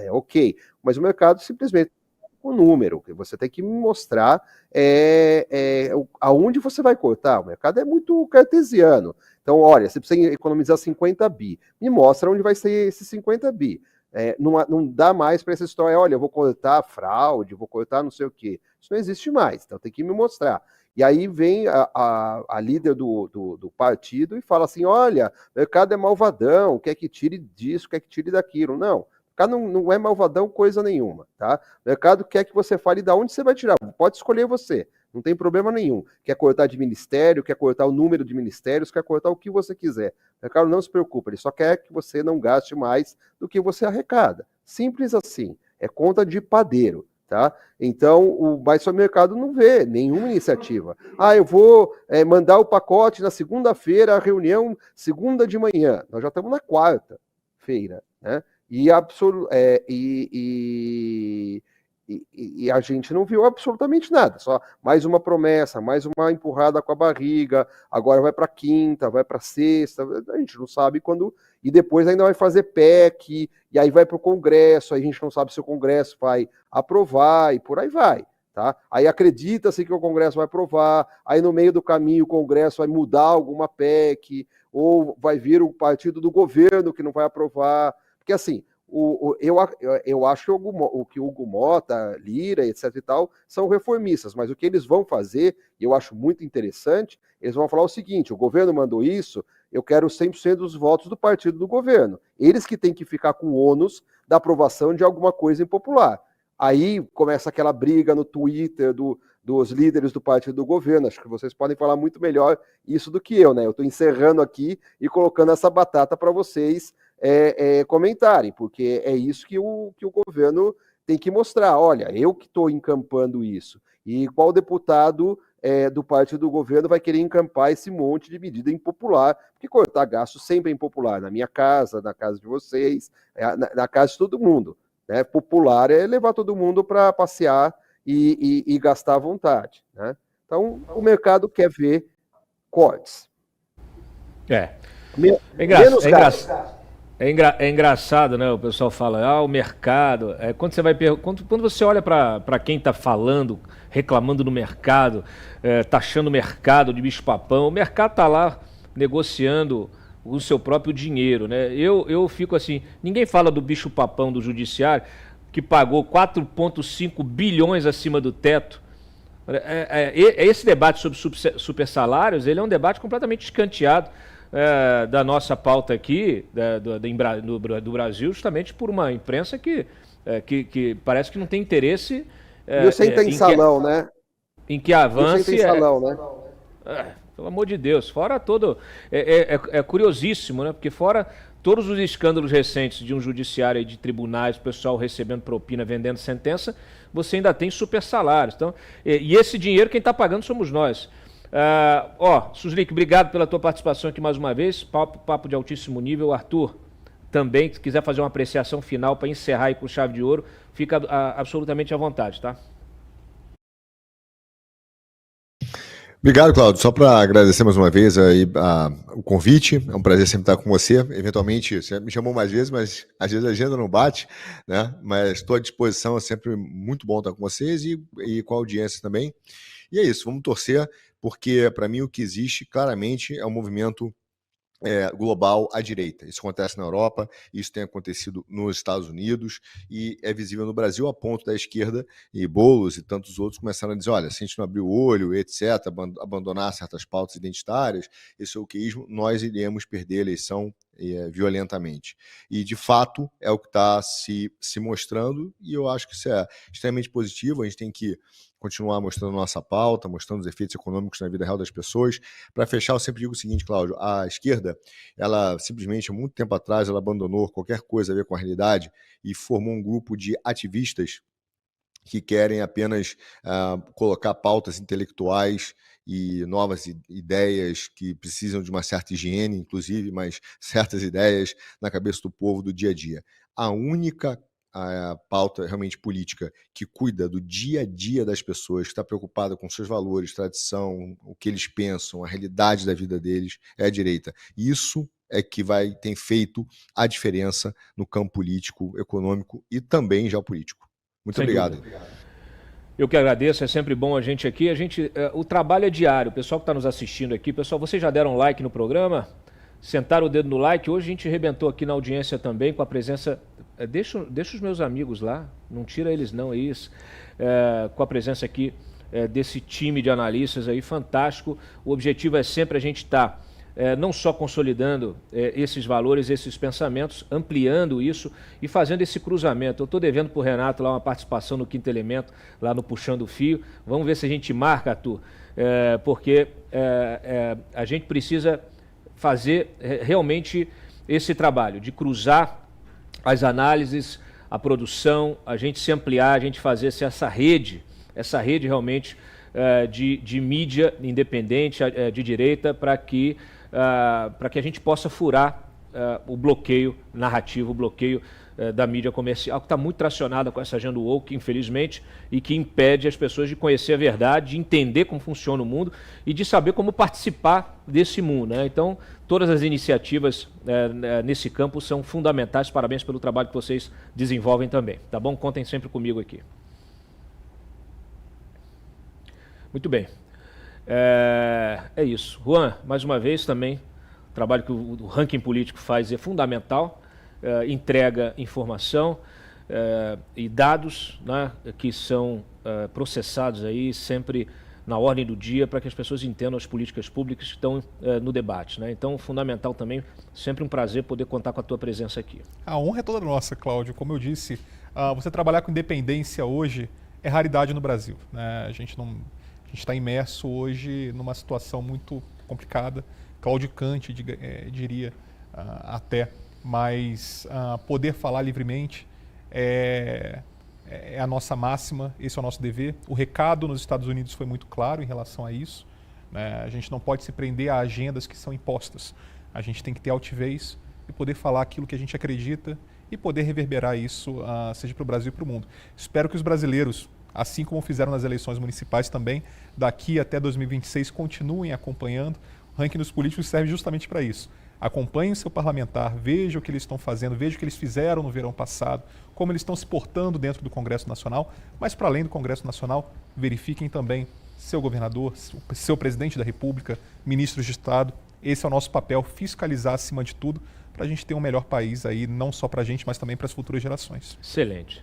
ok, mas o mercado simplesmente o número, que você tem que mostrar aonde você vai cortar. O mercado é muito cartesiano. Então, olha, você precisa economizar 50 bi. Me mostra onde vai ser esses 50 bi. Não dá mais para essa história, olha, eu vou cortar fraude, vou cortar não sei o quê. Isso não existe mais, então tem que me mostrar. E aí vem a líder do partido e fala assim, olha, o mercado é malvadão, quer que tire disso, quer que tire daquilo. Não, o mercado não é malvadão coisa nenhuma, tá? O mercado quer que você fale de onde você vai tirar, pode escolher você. Não tem problema nenhum. Quer cortar de ministério, quer cortar o número de ministérios, quer cortar o que você quiser. O mercado não se preocupa, ele só quer que você não gaste mais do que você arrecada. Simples assim. É conta de padeiro, tá? Então, mas o mercado não vê nenhuma iniciativa. Eu vou mandar o pacote na segunda-feira, a reunião segunda de manhã. Nós já estamos na quarta-feira, né? E a gente não viu absolutamente nada, só mais uma promessa, mais uma empurrada com a barriga, agora vai para quinta, vai para sexta, a gente não sabe quando, e depois ainda vai fazer PEC, e aí vai para o Congresso, aí a gente não sabe se o Congresso vai aprovar, e por aí vai, tá? Aí acredita-se que o Congresso vai aprovar, aí no meio do caminho o Congresso vai mudar alguma PEC, ou vai vir o partido do governo que não vai aprovar, porque assim, eu acho que o Hugo Mota, Lira, etc e tal, são reformistas, mas o que eles vão fazer, e eu acho muito interessante, eles vão falar o seguinte, o governo mandou isso, eu quero 100% dos votos do partido do governo. Eles que têm que ficar com o ônus da aprovação de alguma coisa impopular. Aí começa aquela briga no Twitter dos líderes do partido do governo, acho que vocês podem falar muito melhor isso do que eu, né? Eu estou encerrando aqui e colocando essa batata para vocês comentarem, porque é isso que o governo tem que mostrar. Olha, eu que estou encampando isso. E qual deputado do partido do governo vai querer encampar esse monte de medida impopular? Porque cortar gasto sempre é impopular. Na minha casa, na casa de vocês, na casa de todo mundo. Né? Popular é levar todo mundo para passear e gastar à vontade. Né? Então, o mercado quer ver cortes. É Menos gasto. É engraçado, né? O pessoal fala, o mercado. Quando você olha para quem está falando, reclamando do mercado, taxando o mercado de bicho-papão, o mercado está lá negociando o seu próprio dinheiro, né? Eu fico assim, ninguém fala do bicho-papão do judiciário, que pagou 4,5 bilhões acima do teto. Esse debate sobre super salários, ele é um debate completamente escanteado da nossa pauta aqui, do Brasil, justamente por uma imprensa que parece que não tem interesse e sem tem salão, né? Em que avance. E sem tem salão, né? Pelo amor de Deus, fora todo... É curiosíssimo, né? Porque fora todos os escândalos recentes de um judiciário e de tribunais, o pessoal recebendo propina, vendendo sentença, você ainda tem super salários. Então, e esse dinheiro quem está pagando somos nós. Suslik, obrigado pela tua participação aqui mais uma vez, papo de altíssimo nível. Arthur, também, se quiser fazer uma apreciação final para encerrar aí com chave de ouro, fica absolutamente à vontade, tá? Obrigado, Claudio. Só para agradecer mais uma vez aí, o convite. É um prazer sempre estar com você. Eventualmente, você me chamou mais vezes, mas às vezes a agenda não bate, né? Mas estou à disposição, é sempre muito bom estar com vocês e com a audiência também. E é isso, vamos torcer, porque para mim o que existe claramente é um movimento global à direita. Isso acontece na Europa, isso tem acontecido nos Estados Unidos e é visível no Brasil a ponto da esquerda e Boulos e tantos outros começaram a dizer, olha, se a gente não abrir o olho, etc., abandonar certas pautas identitárias, esse oqueísmo, nós iremos perder a eleição violentamente. E, de fato, é o que está se mostrando e eu acho que isso é extremamente positivo. A gente tem que continuar mostrando nossa pauta, mostrando os efeitos econômicos na vida real das pessoas. Para fechar, eu sempre digo o seguinte, Cláudio, a esquerda, ela simplesmente, há muito tempo atrás, ela abandonou qualquer coisa a ver com a realidade e formou um grupo de ativistas que querem apenas colocar pautas intelectuais e novas ideias que precisam de uma certa higiene, inclusive, mas certas ideias na cabeça do povo do dia a dia. A única pauta realmente política que cuida do dia a dia das pessoas, que está preocupada com seus valores, tradição, o que eles pensam, a realidade da vida deles, é a direita. Isso é que tem feito a diferença no campo político, econômico e também geopolítico. Muito obrigado. Eu que agradeço, é sempre bom a gente aqui. O trabalho é diário. O pessoal que está nos assistindo aqui, pessoal, vocês já deram like no programa? Sentaram o dedo no like. Hoje a gente arrebentou aqui na audiência também com a presença... Deixa os meus amigos lá, não tira eles não, é isso. Com a presença aqui desse time de analistas aí, fantástico. O objetivo é sempre a gente estar não só consolidando esses valores, esses pensamentos, ampliando isso e fazendo esse cruzamento. Eu estou devendo para o Renato lá uma participação no Quinto Elemento, lá no Puxando o Fio. Vamos ver se a gente marca, Arthur, porque a gente precisa fazer realmente esse trabalho de cruzar as análises, a produção, a gente se ampliar, a gente fazer essa rede realmente de mídia independente, de direita, para que a gente possa furar o bloqueio narrativo, o bloqueio da mídia comercial, que está muito tracionada com essa agenda woke, infelizmente, e que impede as pessoas de conhecer a verdade, de entender como funciona o mundo e de saber como participar desse mundo, né? Então, todas as iniciativas nesse campo são fundamentais. Parabéns pelo trabalho que vocês desenvolvem também, tá bom? Contem sempre comigo aqui. Muito bem. É isso. Juan, mais uma vez também, o trabalho que o Ranking Político faz é fundamental. Entrega informação e dados, né, que são processados aí sempre na ordem do dia para que as pessoas entendam as políticas públicas que estão no debate, né? Então, fundamental também, sempre um prazer poder contar com a tua presença aqui. A honra é toda nossa, Cláudio. Como eu disse, você trabalhar com independência hoje é raridade no Brasil, né? A gente está imerso hoje numa situação muito complicada, claudicante, diria até. Mas poder falar livremente é a nossa máxima, esse é o nosso dever. O recado nos Estados Unidos foi muito claro em relação a isso, né? A gente não pode se prender a agendas que são impostas. A gente tem que ter altivez e poder falar aquilo que a gente acredita e poder reverberar isso, seja para o Brasil e para o mundo. Espero que os brasileiros, assim como fizeram nas eleições municipais também, daqui até 2026, continuem acompanhando. O Ranking dos Políticos serve justamente para isso. Acompanhe o seu parlamentar, veja o que eles estão fazendo, veja o que eles fizeram no verão passado, como eles estão se portando dentro do Congresso Nacional, mas para além do Congresso Nacional, verifiquem também seu governador, seu presidente da República, ministros de Estado. Esse é o nosso papel, fiscalizar acima de tudo, para a gente ter um melhor país aí, não só para a gente, mas também para as futuras gerações. Excelente.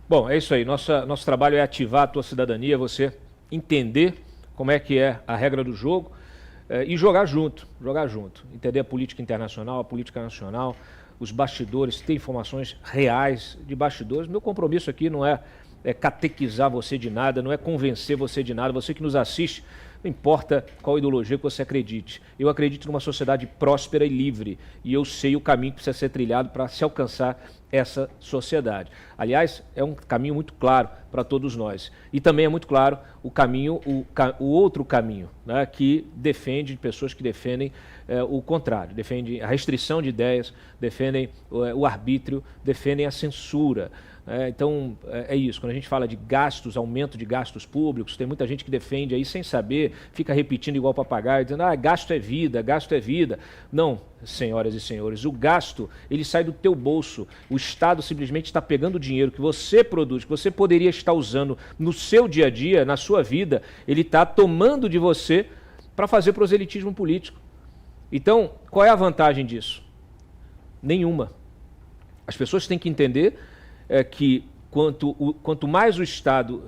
Bom, é isso aí. Nosso trabalho é ativar a tua cidadania, você entender como é que é a regra do jogo, e jogar junto, entender a política internacional, a política nacional, os bastidores, ter informações reais de bastidores. Meu compromisso aqui não é catequizar você de nada, não é convencer você de nada. Você que nos assiste, não importa qual ideologia que você acredite. Eu acredito numa sociedade próspera e livre, e eu sei o caminho que precisa ser trilhado para se alcançar essa sociedade. Aliás, é um caminho muito claro para todos nós. E também é muito claro o outro caminho, né, que defende pessoas que defendem o contrário, defendem a restrição de ideias, defendem o arbítrio, defendem a censura. Então, é isso. Quando a gente fala de gastos, aumento de gastos públicos, tem muita gente que defende aí sem saber, fica repetindo igual papagaio, dizendo, gasto é vida, gasto é vida. Não, senhoras e senhores, o gasto, ele sai do teu bolso. O Estado simplesmente está pegando o dinheiro que você produz, que você poderia estar usando no seu dia a dia, na sua vida, ele está tomando de você para fazer proselitismo político. Então, qual é a vantagem disso? Nenhuma. As pessoas têm que entender que quanto mais o Estado,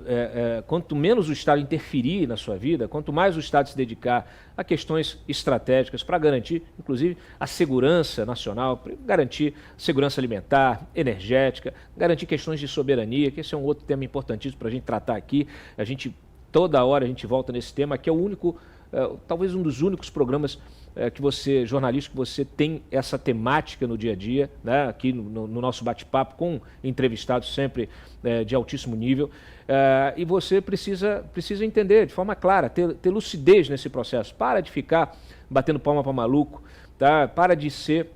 quanto menos o Estado interferir na sua vida, quanto mais o Estado se dedicar a questões estratégicas para garantir, inclusive, a segurança nacional, para garantir segurança alimentar, energética, garantir questões de soberania, que esse é um outro tema importantíssimo para a gente tratar aqui. Toda hora a gente volta nesse tema, que é o único, talvez um dos únicos programas jornalístico, que você tem essa temática no dia a dia, né, aqui no nosso bate-papo, com entrevistados sempre de altíssimo nível, e você precisa entender de forma clara, ter lucidez nesse processo. Para de ficar batendo palma para maluco, tá? Para de ser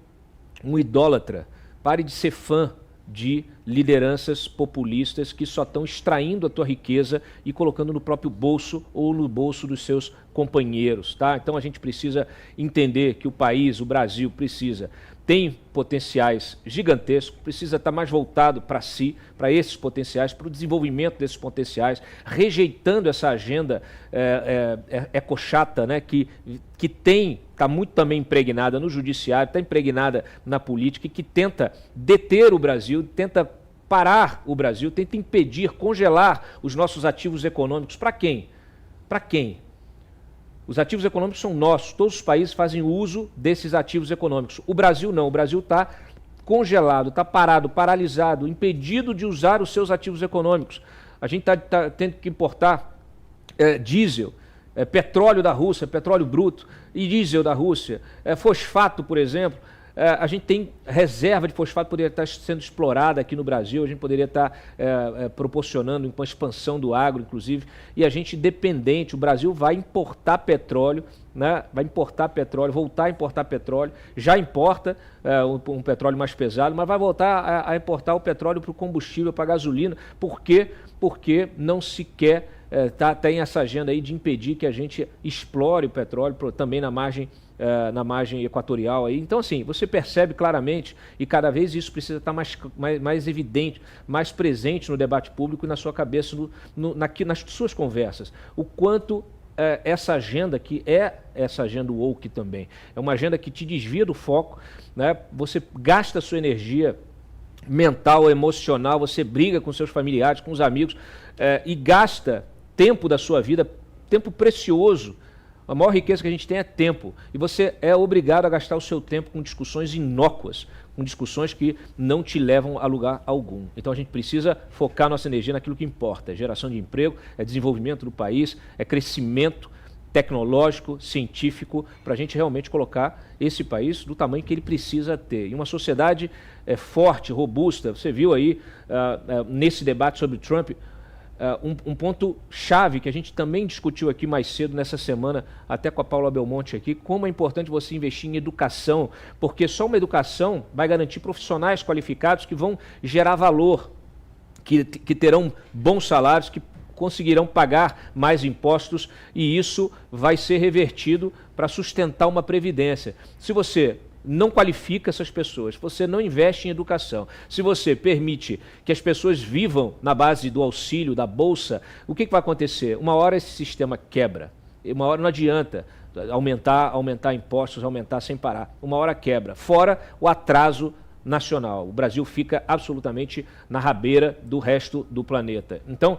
um idólatra, pare de ser fã de lideranças populistas que só estão extraindo a tua riqueza e colocando no próprio bolso ou no bolso dos seus companheiros, tá? Então a gente precisa entender que o país, o Brasil, tem potenciais gigantescos, precisa estar mais voltado para si, para esses potenciais, para o desenvolvimento desses potenciais, rejeitando essa agenda ecochata, né, que está muito também impregnada no judiciário, está impregnada na política e que tenta deter o Brasil, tenta parar o Brasil, tenta impedir, congelar os nossos ativos econômicos. Para quem? Para quem? Os ativos econômicos são nossos, todos os países fazem uso desses ativos econômicos. O Brasil não, o Brasil está congelado, está parado, paralisado, impedido de usar os seus ativos econômicos. A gente está tendo que importar diesel, petróleo da Rússia, petróleo bruto e diesel da Rússia, fosfato, por exemplo, a gente tem reserva de fosfato, poderia estar sendo explorada aqui no Brasil, a gente poderia estar proporcionando uma expansão do agro, inclusive, e a gente dependente, o Brasil vai importar petróleo, né? Vai importar petróleo, voltar a importar petróleo, já importa um petróleo mais pesado, mas vai voltar a importar o petróleo para o combustível, para a gasolina. Por quê? Porque não se quer, tem essa agenda aí de impedir que a gente explore o petróleo também na margem equatorial aí. Então, assim, você percebe claramente, e cada vez isso precisa estar mais evidente, mais presente no debate público e na sua cabeça, nas suas conversas, o quanto essa agenda, que é essa agenda woke também, é uma agenda que te desvia do foco, né? Você gasta a sua energia mental, emocional, você briga com seus familiares, com os amigos, e gasta tempo da sua vida, tempo precioso. A maior riqueza que a gente tem é tempo. E você é obrigado a gastar o seu tempo com discussões inócuas, com discussões que não te levam a lugar algum. Então a gente precisa focar nossa energia naquilo que importa. É geração de emprego, é desenvolvimento do país, é crescimento tecnológico, científico, para a gente realmente colocar esse país do tamanho que ele precisa ter. E uma sociedade forte, robusta. Você viu aí, nesse debate sobre Trump, um ponto chave que a gente também discutiu aqui mais cedo nessa semana, até com a Paula Belmonte aqui, como é importante você investir em educação, porque só uma educação vai garantir profissionais qualificados que vão gerar valor, que terão bons salários, que conseguirão pagar mais impostos, e isso vai ser revertido para sustentar uma previdência. Se você não qualifica essas pessoas, você não investe em educação, se você permite que as pessoas vivam na base do auxílio, da bolsa, o que vai acontecer? Uma hora esse sistema quebra, uma hora não adianta aumentar impostos, aumentar sem parar, uma hora quebra, fora o atraso nacional. O Brasil fica absolutamente na rabeira do resto do planeta. Então,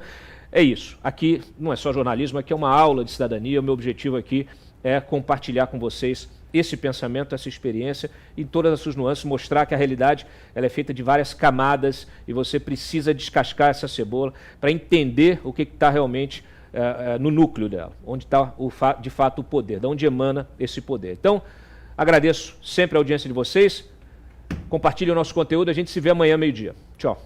é isso. Aqui não é só jornalismo, aqui é uma aula de cidadania. O meu objetivo aqui é compartilhar com vocês esse pensamento, essa experiência e todas as suas nuances, mostrar que a realidade ela é feita de várias camadas e você precisa descascar essa cebola para entender o que está realmente no núcleo dela, onde está de fato o poder, de onde emana esse poder. Então, agradeço sempre a audiência de vocês, compartilhem o nosso conteúdo, a gente se vê amanhã meio-dia. Tchau.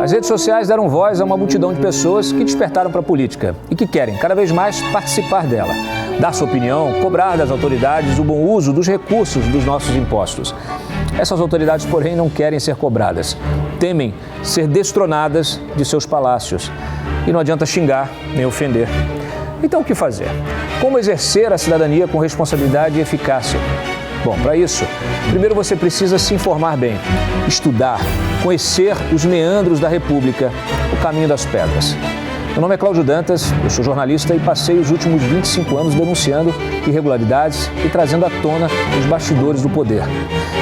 As redes sociais deram voz a uma multidão de pessoas que despertaram para a política e que querem cada vez mais participar dela, dar sua opinião, cobrar das autoridades o bom uso dos recursos dos nossos impostos. Essas autoridades, porém, não querem ser cobradas, temem ser destronadas de seus palácios. E não adianta xingar nem ofender. Então, o que fazer? Como exercer a cidadania com responsabilidade e eficácia? Bom, para isso, primeiro você precisa se informar bem, estudar, conhecer os meandros da República, o caminho das pedras. Meu nome é Cláudio Dantas, eu sou jornalista e passei os últimos 25 anos denunciando irregularidades e trazendo à tona os bastidores do poder.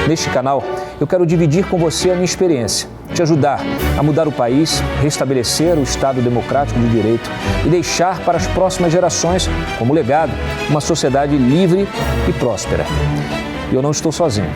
Neste canal, eu quero dividir com você a minha experiência, te ajudar a mudar o país, restabelecer o Estado democrático de direito e deixar para as próximas gerações, como legado, uma sociedade livre e próspera. E eu não estou sozinho.